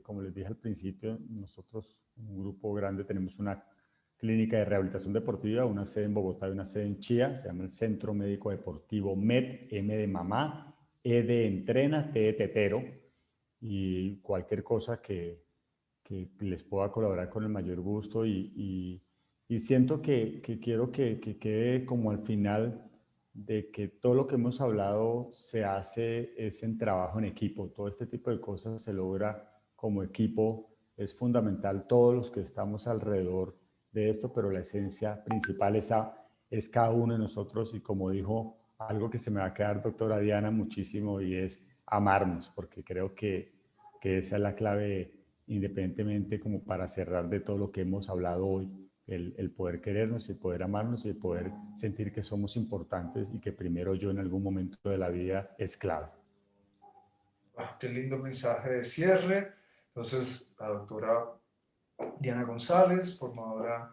como les dije al principio, nosotros, un grupo grande, tenemos una clínica de rehabilitación deportiva, una sede en Bogotá y una sede en Chía. Se llama el Centro Médico Deportivo MED, M de mamá, E de entrena, T de tetero. Y cualquier cosa que les pueda colaborar con el mayor gusto. Y siento que quiero que quede como al final de que todo lo que hemos hablado se hace es en trabajo en equipo. Todo este tipo de cosas se logra como equipo. Es fundamental todos los que estamos alrededor de esto, pero la esencia principal es cada uno de nosotros. Y como dijo algo que se me va a quedar, doctora Diana, muchísimo, y es amarnos, porque creo que esa es la clave, independientemente, como para cerrar, de todo lo que hemos hablado hoy. El poder querernos, el poder amarnos y el poder sentir que somos importantes y que primero yo en algún momento de la vida es clave. ¡Wow! ¡Qué lindo mensaje de cierre! Entonces, la doctora Diana González, formadora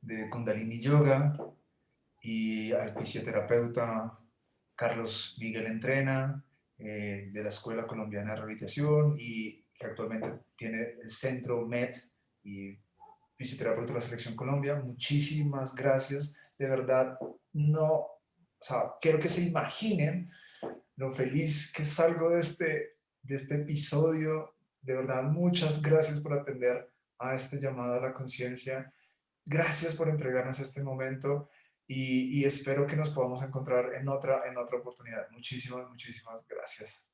de Kundalini Yoga, y al fisioterapeuta Carlos Miguel Entrena, de la Escuela Colombiana de Rehabilitación, y que actualmente tiene el Centro MED y fisioterapeuta de la Selección Colombia. Muchísimas gracias. De verdad, no, o sea, quiero que se imaginen lo feliz que salgo de este episodio. De verdad, muchas gracias por atender a este llamado a la conciencia. Gracias por entregarnos este momento y espero que nos podamos encontrar en otra oportunidad. Muchísimas, muchísimas gracias.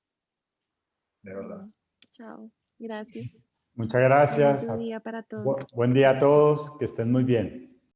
De verdad. Bueno, chao. Gracias. Muchas gracias. Bonito día para todos. Buen día a todos. Que estén muy bien.